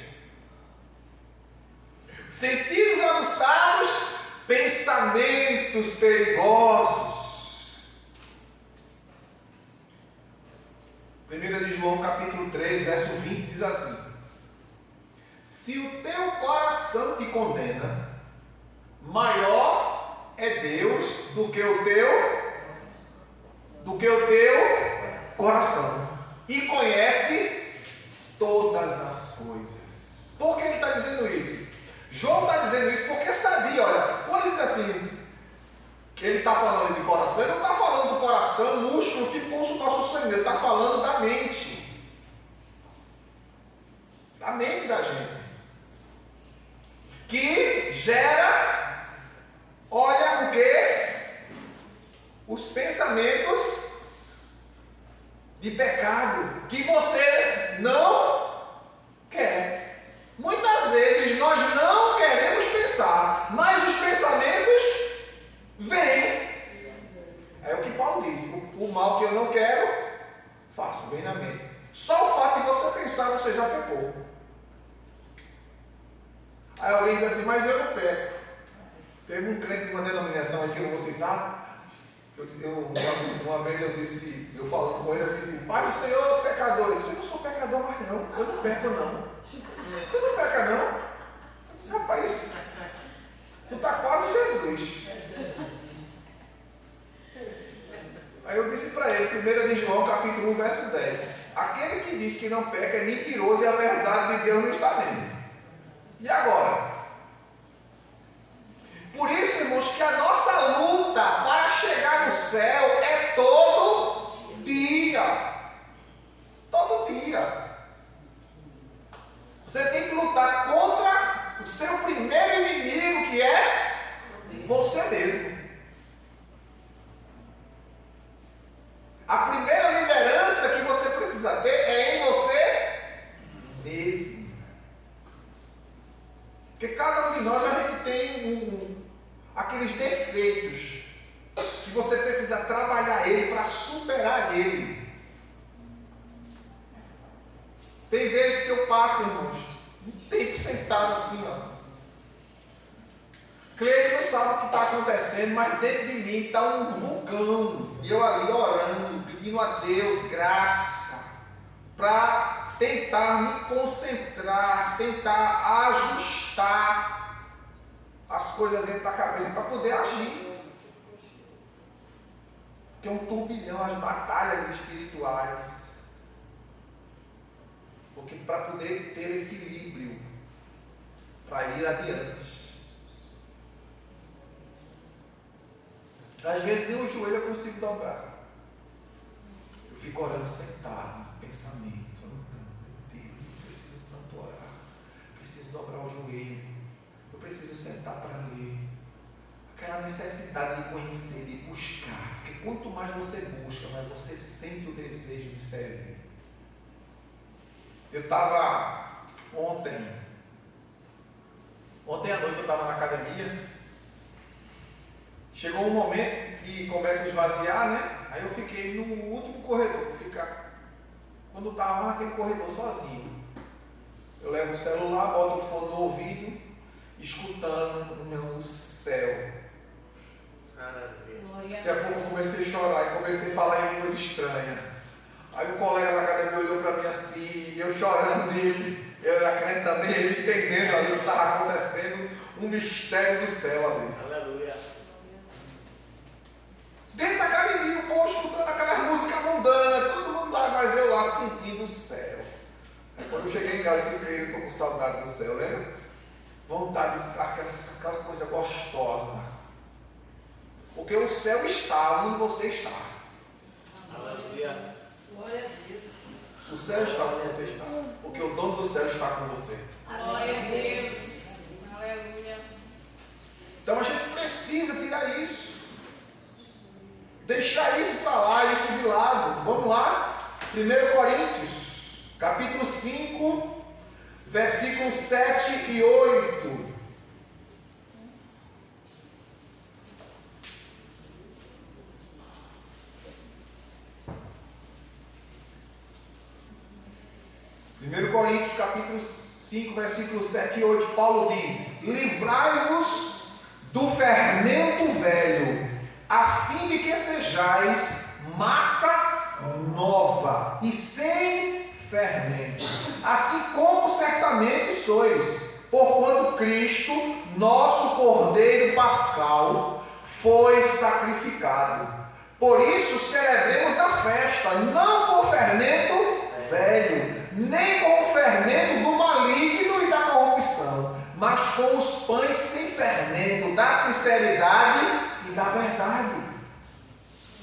Sentidos aguçados, pensamentos perigosos. 1 de João capítulo 3, verso 20 diz assim: se o teu coração te condena, maior é Deus do que o teu coração, e conhece todas as coisas. Por que ele está dizendo isso? João está dizendo isso porque sabia, olha, quando ele diz assim, que ele está falando de coração, ele não está falando do coração, músculo que pulsa o nosso sangue, ele está falando da mente. Da mente da gente. Que gera, olha o que? Os pensamentos de pecado que você não quer. Muitas vezes nós não queremos pensar, mas os pensamentos vêm. É o que Paulo diz: o mal que eu não quero, faço, vem na mente. Só o fato de você pensar, você já pecou. Aí alguém diz assim, mas eu não peco. Teve um crente de uma denominação aqui, eu não vou citar. Uma vez eu falando com ele, eu disse: Pai do Senhor, pecador. Ele disse: eu não sou pecador mais não, eu não peco não. Tu não peca não? Eu disse: rapaz, tu está quase Jesus. no verso 10. Aquele que diz que não peca é mentiroso e a verdade de Deus não está nele. E agora? Por isso, irmãos, que a nossa luta para chegar no céu é todo dia. Todo dia. Você tem que lutar contra o seu primeiro inimigo, que é você mesmo. A primeira liderança que você precisa ter é em você mesmo. Porque cada um de nós a gente tem aqueles defeitos que você precisa trabalhar ele para superar ele. Tem vezes que eu passo, irmãos, um tempo sentado assim, ó. Cleide não sabe o que está acontecendo, mas dentro de mim está um vulcão. E eu ali orando, pedindo a Deus graça para tentar me concentrar, tentar ajustar as coisas dentro da cabeça para poder agir. Porque é um turbilhão, as batalhas espirituais. Porque para poder ter equilíbrio, para ir adiante. Às vezes nem o joelho eu consigo dobrar. Eu fico orando sentado, pensamento. Meu Deus, eu preciso tanto orar. Preciso dobrar o joelho. Eu preciso sentar para ler. Aquela necessidade de conhecer, de buscar. Porque quanto mais você busca, mais você sente o desejo de servir. Eu estava ontem à noite eu estava na academia. Chegou um momento que começa a esvaziar, né? Aí eu fiquei no último corredor. Quando eu estava naquele corredor sozinho, eu levo o celular, boto o fone no ouvido, escutando o meu céu. Daqui a pouco eu comecei a chorar e comecei a falar em línguas estranhas. Aí o colega da academia olhou para mim assim, eu chorando dele, eu era crente também, ele entendendo ali o que estava acontecendo, um mistério do céu ali. Aleluia. Dentro da academia, o povo escutando aquelas músicas mundanas, todo mundo lá, mas eu lá sentindo o céu. Aí quando eu cheguei em casa, eu disse, eu estou com saudade do céu, lembra? Vontade de ficar aquela coisa gostosa. Porque o céu está onde você está. Aleluia. Glória a Deus. O céu está onde você está. Porque o dono do céu está com você. Glória a Deus. Aleluia. Então a gente precisa tirar isso. Deixar isso para lá, isso de lado. Vamos lá. 1 Coríntios, capítulo 5, versículos 7 e 8. Coríntios, capítulo 5, versículos 7 e 8, Paulo diz: livrai-vos do fermento velho, a fim de que sejais massa nova e sem fermento, assim como certamente sois, porquanto Cristo, nosso Cordeiro Pascal, foi sacrificado. Por isso celebremos a festa, não com fermento velho, nem com o fermento do maligno e da corrupção, mas com os pães sem fermento, da sinceridade e da verdade.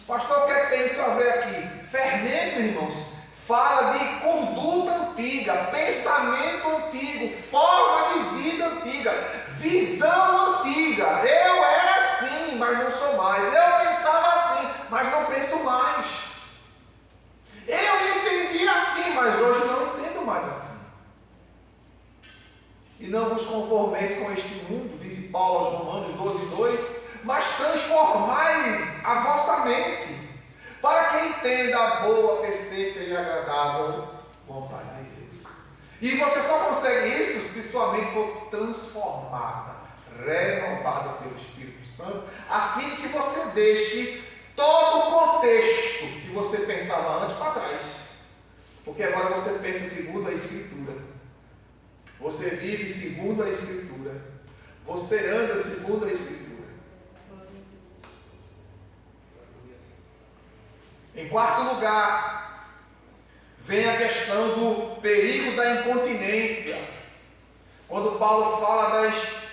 Pastor, o que é que tem isso a ver aqui? Fermento, irmãos, fala de conduta antiga, pensamento antigo, forma de vida antiga, visão antiga. Eu era assim, mas não sou mais. Eu pensava assim, mas não penso mais. Eu entendi assim, mas hoje não entendo mais assim. E não vos conformeis com este mundo, disse Paulo aos Romanos 12:2, mas transformai a vossa mente, para que entenda a boa, perfeita e agradável vontade de Deus. E você só consegue isso se sua mente for transformada, renovada pelo Espírito Santo, a fim de que você deixe todo o contexto que você pensava antes para trás. Porque agora você pensa segundo a Escritura. Você vive segundo a Escritura. Você anda segundo a Escritura. Em quarto lugar, vem a questão do perigo da incontinência. Quando Paulo fala das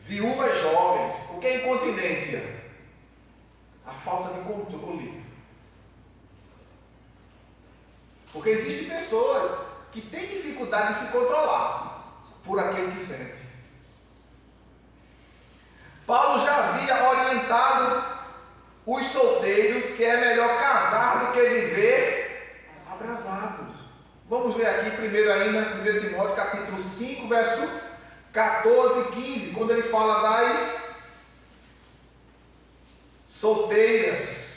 viúvas jovens, o que é incontinência? A falta de controle. Porque existem pessoas que têm dificuldade de se controlar por aquilo que sente. Paulo já havia orientado os solteiros que é melhor casar do que viver abrasados. Vamos ler aqui primeiro ainda, 1 Timóteo capítulo 5, verso 14 e 15, quando ele fala das solteiras.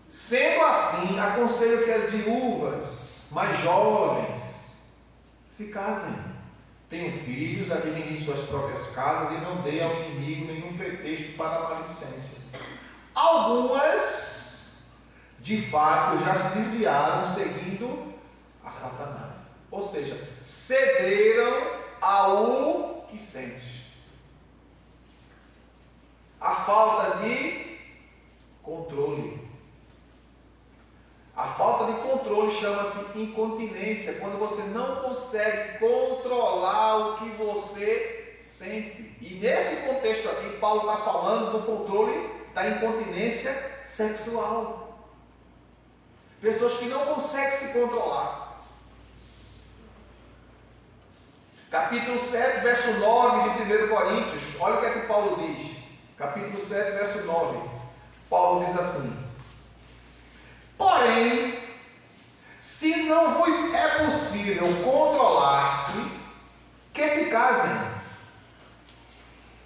Sendo assim, aconselho que as viúvas mais jovens se casem, tenham filhos, administrem suas próprias casas e não deem ao inimigo nenhum pretexto para a maledicência. Algumas, de fato, já se desviaram seguindo a Satanás. Ou seja, cederam ao que sente. A falta de controle. A falta de controle chama-se incontinência, quando você não consegue controlar o que você sente. E nesse contexto aqui, Paulo está falando do controle da incontinência sexual. Pessoas que não conseguem se controlar. Capítulo 7, verso 9 de 1 Coríntios, olha o que é que Paulo diz. Capítulo 7, verso 9. Paulo diz assim: porém, se não vos é possível controlar-se, que se casem.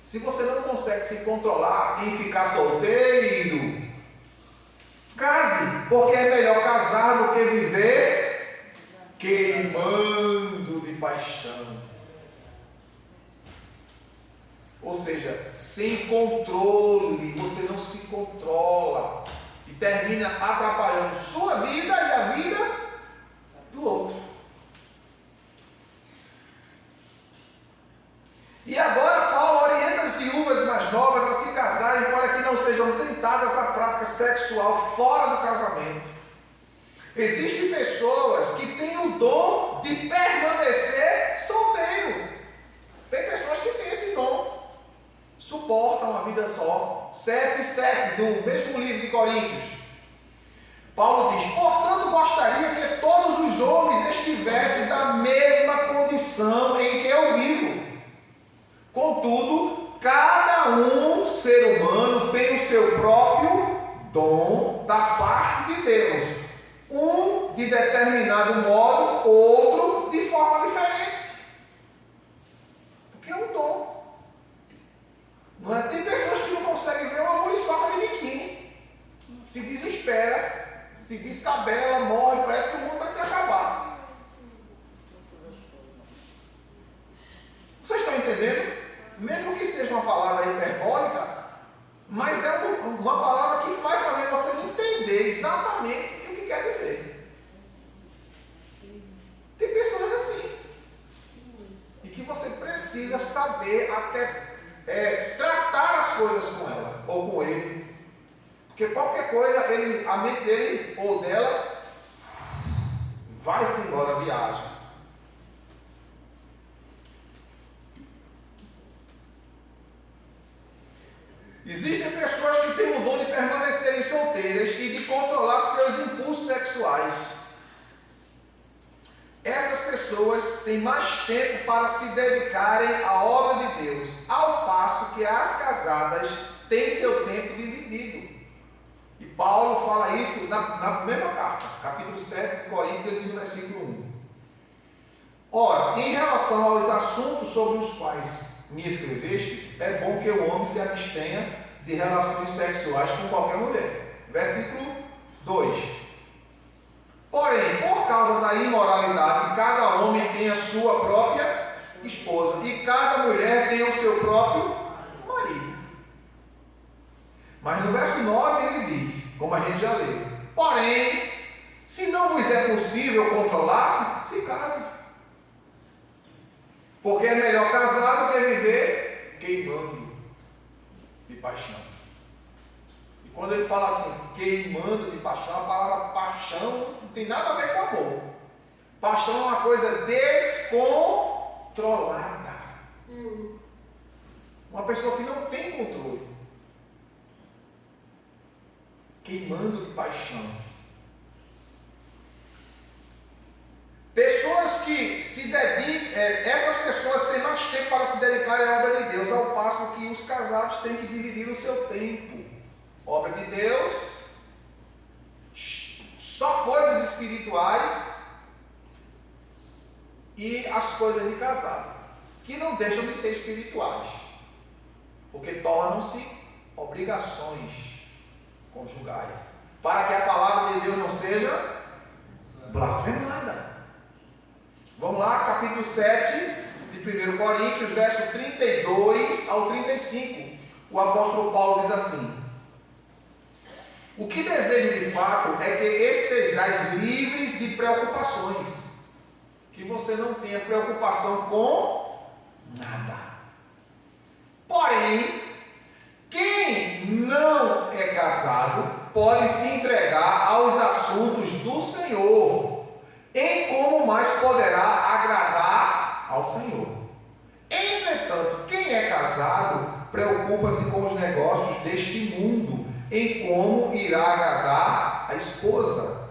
Se você não consegue se controlar em ficar solteiro, case, porque é melhor casar do que viver queimando de paixão. Ou seja, sem controle, você não se controla e termina atrapalhando sua vida e a vida do outro. E agora Paulo orienta as viúvas mais novas a se casarem para que não sejam tentadas à prática sexual fora do casamento. Existem pessoas que têm o dom de permanecer solteiro. Tem pessoas que têm esse dom. Suportam a vida só. 7:7 do mesmo livro de Coríntios. Paulo diz: portanto gostaria que todos os homens estivessem na mesma condição em que eu vivo. Contudo, cada ser humano tem o seu próprio dom da parte de Deus. Um de determinado modo, outro de forma diferente. Porque é um dom. Não é? Tem pessoas que não conseguem ver uma muriçoca de biquíni. Se desespera, se descabela, morre, parece que o mundo vai se acabar. Vocês estão entendendo? Mesmo que seja uma palavra hiperbólica, mas é uma palavra que vai fazer você entender exatamente o que quer dizer. Tem pessoas assim. E que você precisa saber até tratar as coisas com ela ou com ele. Porque qualquer coisa, a mente dele ou dela vai-se embora, viaja. Existem pessoas que têm o dom de permanecerem solteiras e de controlar seus impulsos sexuais. Essas pessoas têm mais tempo para se dedicarem à obra de Deus, ao passo que as casadas têm seu tempo dividido. E Paulo fala isso na mesma carta, capítulo 7 de Coríntios, versículo 1. Ora, em relação aos assuntos sobre os quais me escrevestes, é bom que o homem se abstenha de relações sexuais com qualquer mulher. Versículo 2. Porém, por causa da imoralidade, cada homem tem a sua própria esposa e cada mulher tem o seu próprio marido. Mas no verso 9 ele diz, como a gente já leu: porém, se não vos é possível controlar-se, se case. Porque é melhor casar do que viver queimando de paixão. Quando ele fala assim, queimando de paixão, a palavra paixão não tem nada a ver com amor. Paixão é uma coisa descontrolada. Uma pessoa que não tem controle. Queimando de paixão. Pessoas que se dedicam, essas pessoas têm mais tempo para se dedicarem à obra de Deus, ao passo que os casados têm que dividir o seu tempo. Obra de Deus, só coisas espirituais e as coisas de casado, que não deixam de ser espirituais, porque tornam-se obrigações conjugais, para que a palavra de Deus não seja blasfemada. Vamos lá, capítulo 7 de 1 Coríntios, verso 32 ao 35. O apóstolo Paulo diz assim: o que desejo de fato é que estejais livres de preocupações, que você não tenha preocupação com nada. Porém, quem não é casado pode se entregar aos assuntos do Senhor, em como mais poderá agradar ao Senhor. Entretanto, quem é casado preocupa-se com os negócios deste mundo, em como irá agradar a esposa.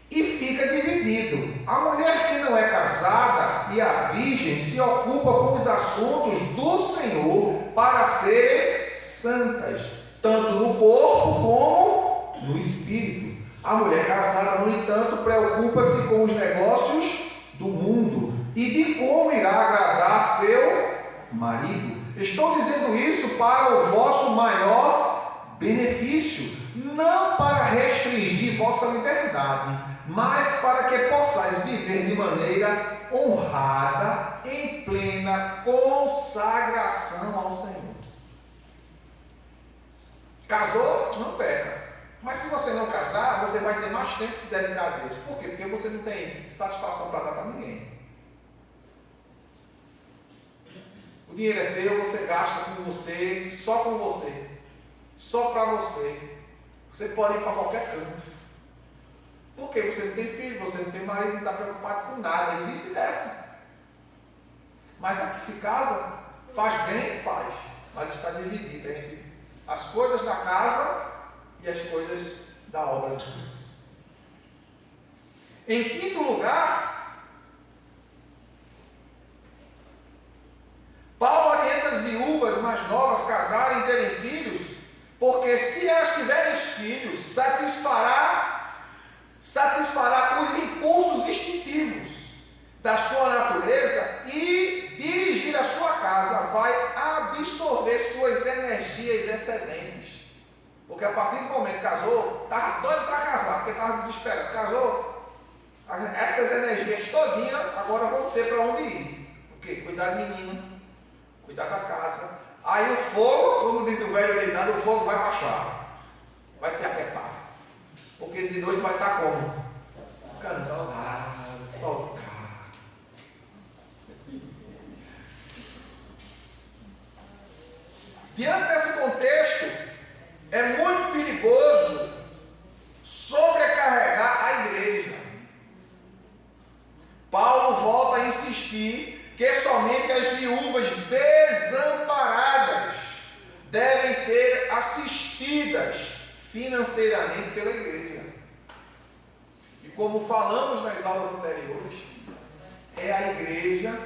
E fica dividido. A mulher que não é casada e a virgem se ocupa com os assuntos do Senhor para serem santas, tanto no corpo como no espírito. A mulher casada, no entanto, preocupa-se com os negócios do mundo e de como irá agradar seu marido. Estou dizendo isso para o vosso maior benefício, não para restringir vossa liberdade, mas para que possais viver de maneira honrada, em plena consagração ao Senhor. Casou? Não peca. Mas se você não casar, você vai ter mais tempo de se dedicar a Deus. Por quê? Porque você não tem satisfação para dar para ninguém. O dinheiro é seu, você gasta com você, só com você, só para você. Você pode ir para qualquer canto. Porque você não tem filho, você não tem marido, não está preocupado com nada, e vice-versa. Mas a que se casa, faz bem, faz, mas está dividida entre as coisas da casa e as coisas da obra de Deus. Em quinto lugar, Paulo orienta as viúvas mais novas casarem e terem filhos, porque se elas tiverem filhos, satisfará os impulsos instintivos da sua natureza e dirigir a sua casa vai absorver suas energias excedentes. Porque a partir do momento que casou, estava doido para casar, porque estava desesperado. Casou, essas energias todinhas agora vão ter para onde ir. O quê? Cuidar do menino, cuidar da casa. Aí o fogo, como diz o velho deitado, o fogo vai baixar, vai se aquietar. Porque de noite vai estar como? Cansado, soltar. Diante desse contexto, é muito perigoso sobrecarregar a igreja. Paulo volta a insistir que somente as viúvas desamparadas devem ser assistidas financeiramente pela igreja. E como falamos nas aulas anteriores, é a igreja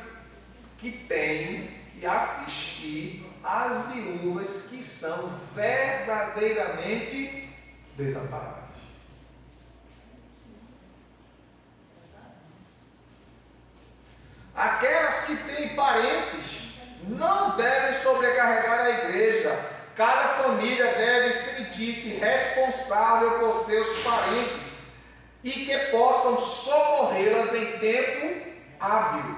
que tem que assistir as viúvas que são verdadeiramente desamparadas. Aquelas que têm parentes não devem sobrecarregar a igreja. Cada família deve sentir-se responsável por seus parentes e que possam socorrê-las em tempo hábil.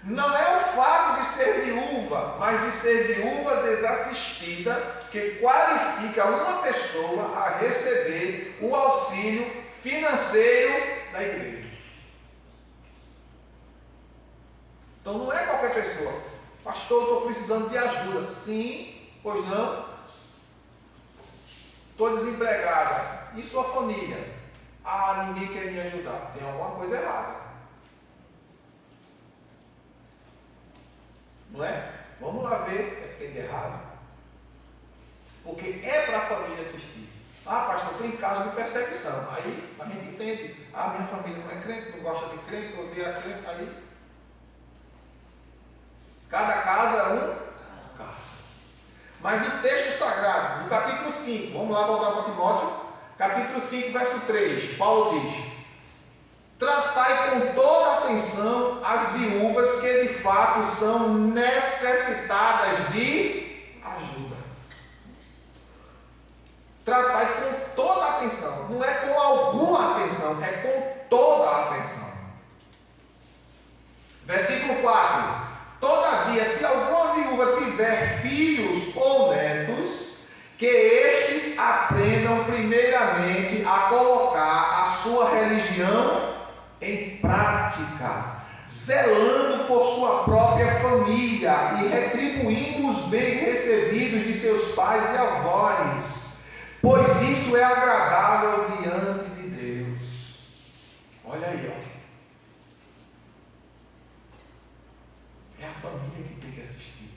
Não é o fato de ser viúva, mas de ser viúva desassistida que qualifica uma pessoa a receber o auxílio financeiro da igreja. Então não é qualquer pessoa. Pastor, estou precisando de ajuda. Sim, pois não. estou desempregada. E sua família? Ah, ninguém quer me ajudar. Tem alguma coisa errada. Não é? Vamos lá ver o que tem de errado. Porque é para a família assistir. Ah, pastor, tem caso de perseguição. Aí a gente entende. Ah, minha família não é crente, não gosta de crente, odeia crente. Aí cada caso é um caso. Mas o texto sagrado, no capítulo 5, vamos lá voltar para Timóteo, capítulo 5, verso 3, Paulo diz: tratai com toda atenção as viúvas que de fato são necessitadas de ajuda. Tratai com toda atenção, não é com alguma atenção, é com toda atenção. Versículo 4: todavia, se alguma viúva tiver filhos ou netos, que estes aprendam primeiramente a colocar a sua religião em prática, zelando por sua própria família e retribuindo os bens recebidos de seus pais e avós, pois isso é agradável diante de Deus. Olha aí, ó. É a família que tem que assistir,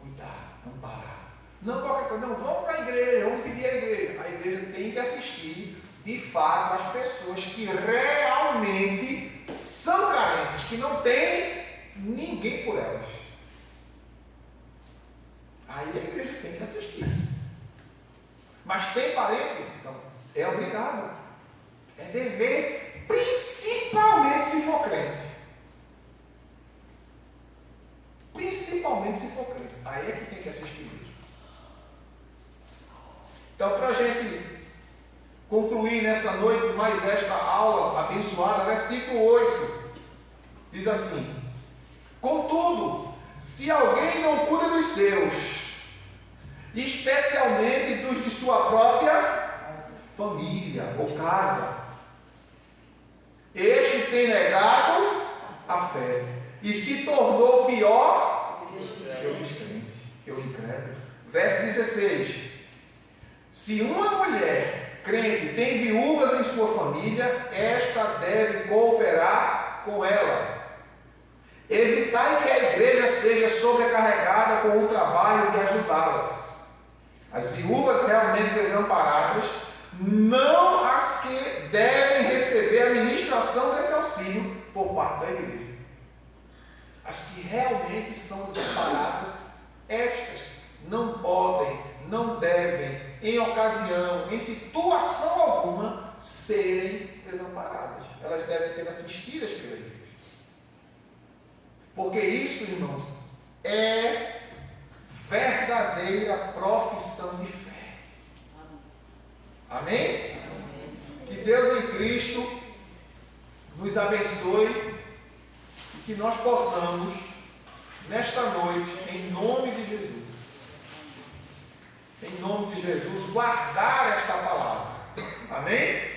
cuidar, amparar. Não qualquer coisa, não, vamos para a igreja, vamos pedir a igreja. A igreja tem que assistir, de fato, as pessoas que realmente são carentes, que não tem ninguém por elas. Aí a igreja tem que assistir. Mas tem parente? Então, é obrigado. É dever, principalmente se for crente. Principalmente se for crente. Aí é que tem que assistir mesmo. Então, para a gente concluir nessa noite mais esta aula abençoada, versículo 8, diz assim: contudo, se alguém não cuida dos seus, especialmente dos de sua própria família ou casa, este tem negado a fé e se tornou pior que o descrente, que o incrédulo. Verso 16: se uma mulher crente tem viúvas em sua família, esta deve cooperar com ela. Evitai que a igreja seja sobrecarregada com o trabalho de ajudá-las. As viúvas realmente desamparadas, não as que devem receber a ministração desse auxílio por parte da igreja. As que realmente são desamparadas, estas não podem, não devem, em ocasião, em situação alguma, serem desamparadas. Elas devem ser assistidas pela igreja. Porque isso, irmãos, é verdadeira profissão de fé. Amém? Que Deus em Cristo nos abençoe e que nós possamos, nesta noite, em nome de Jesus, em nome de Jesus, guardar esta palavra. Amém?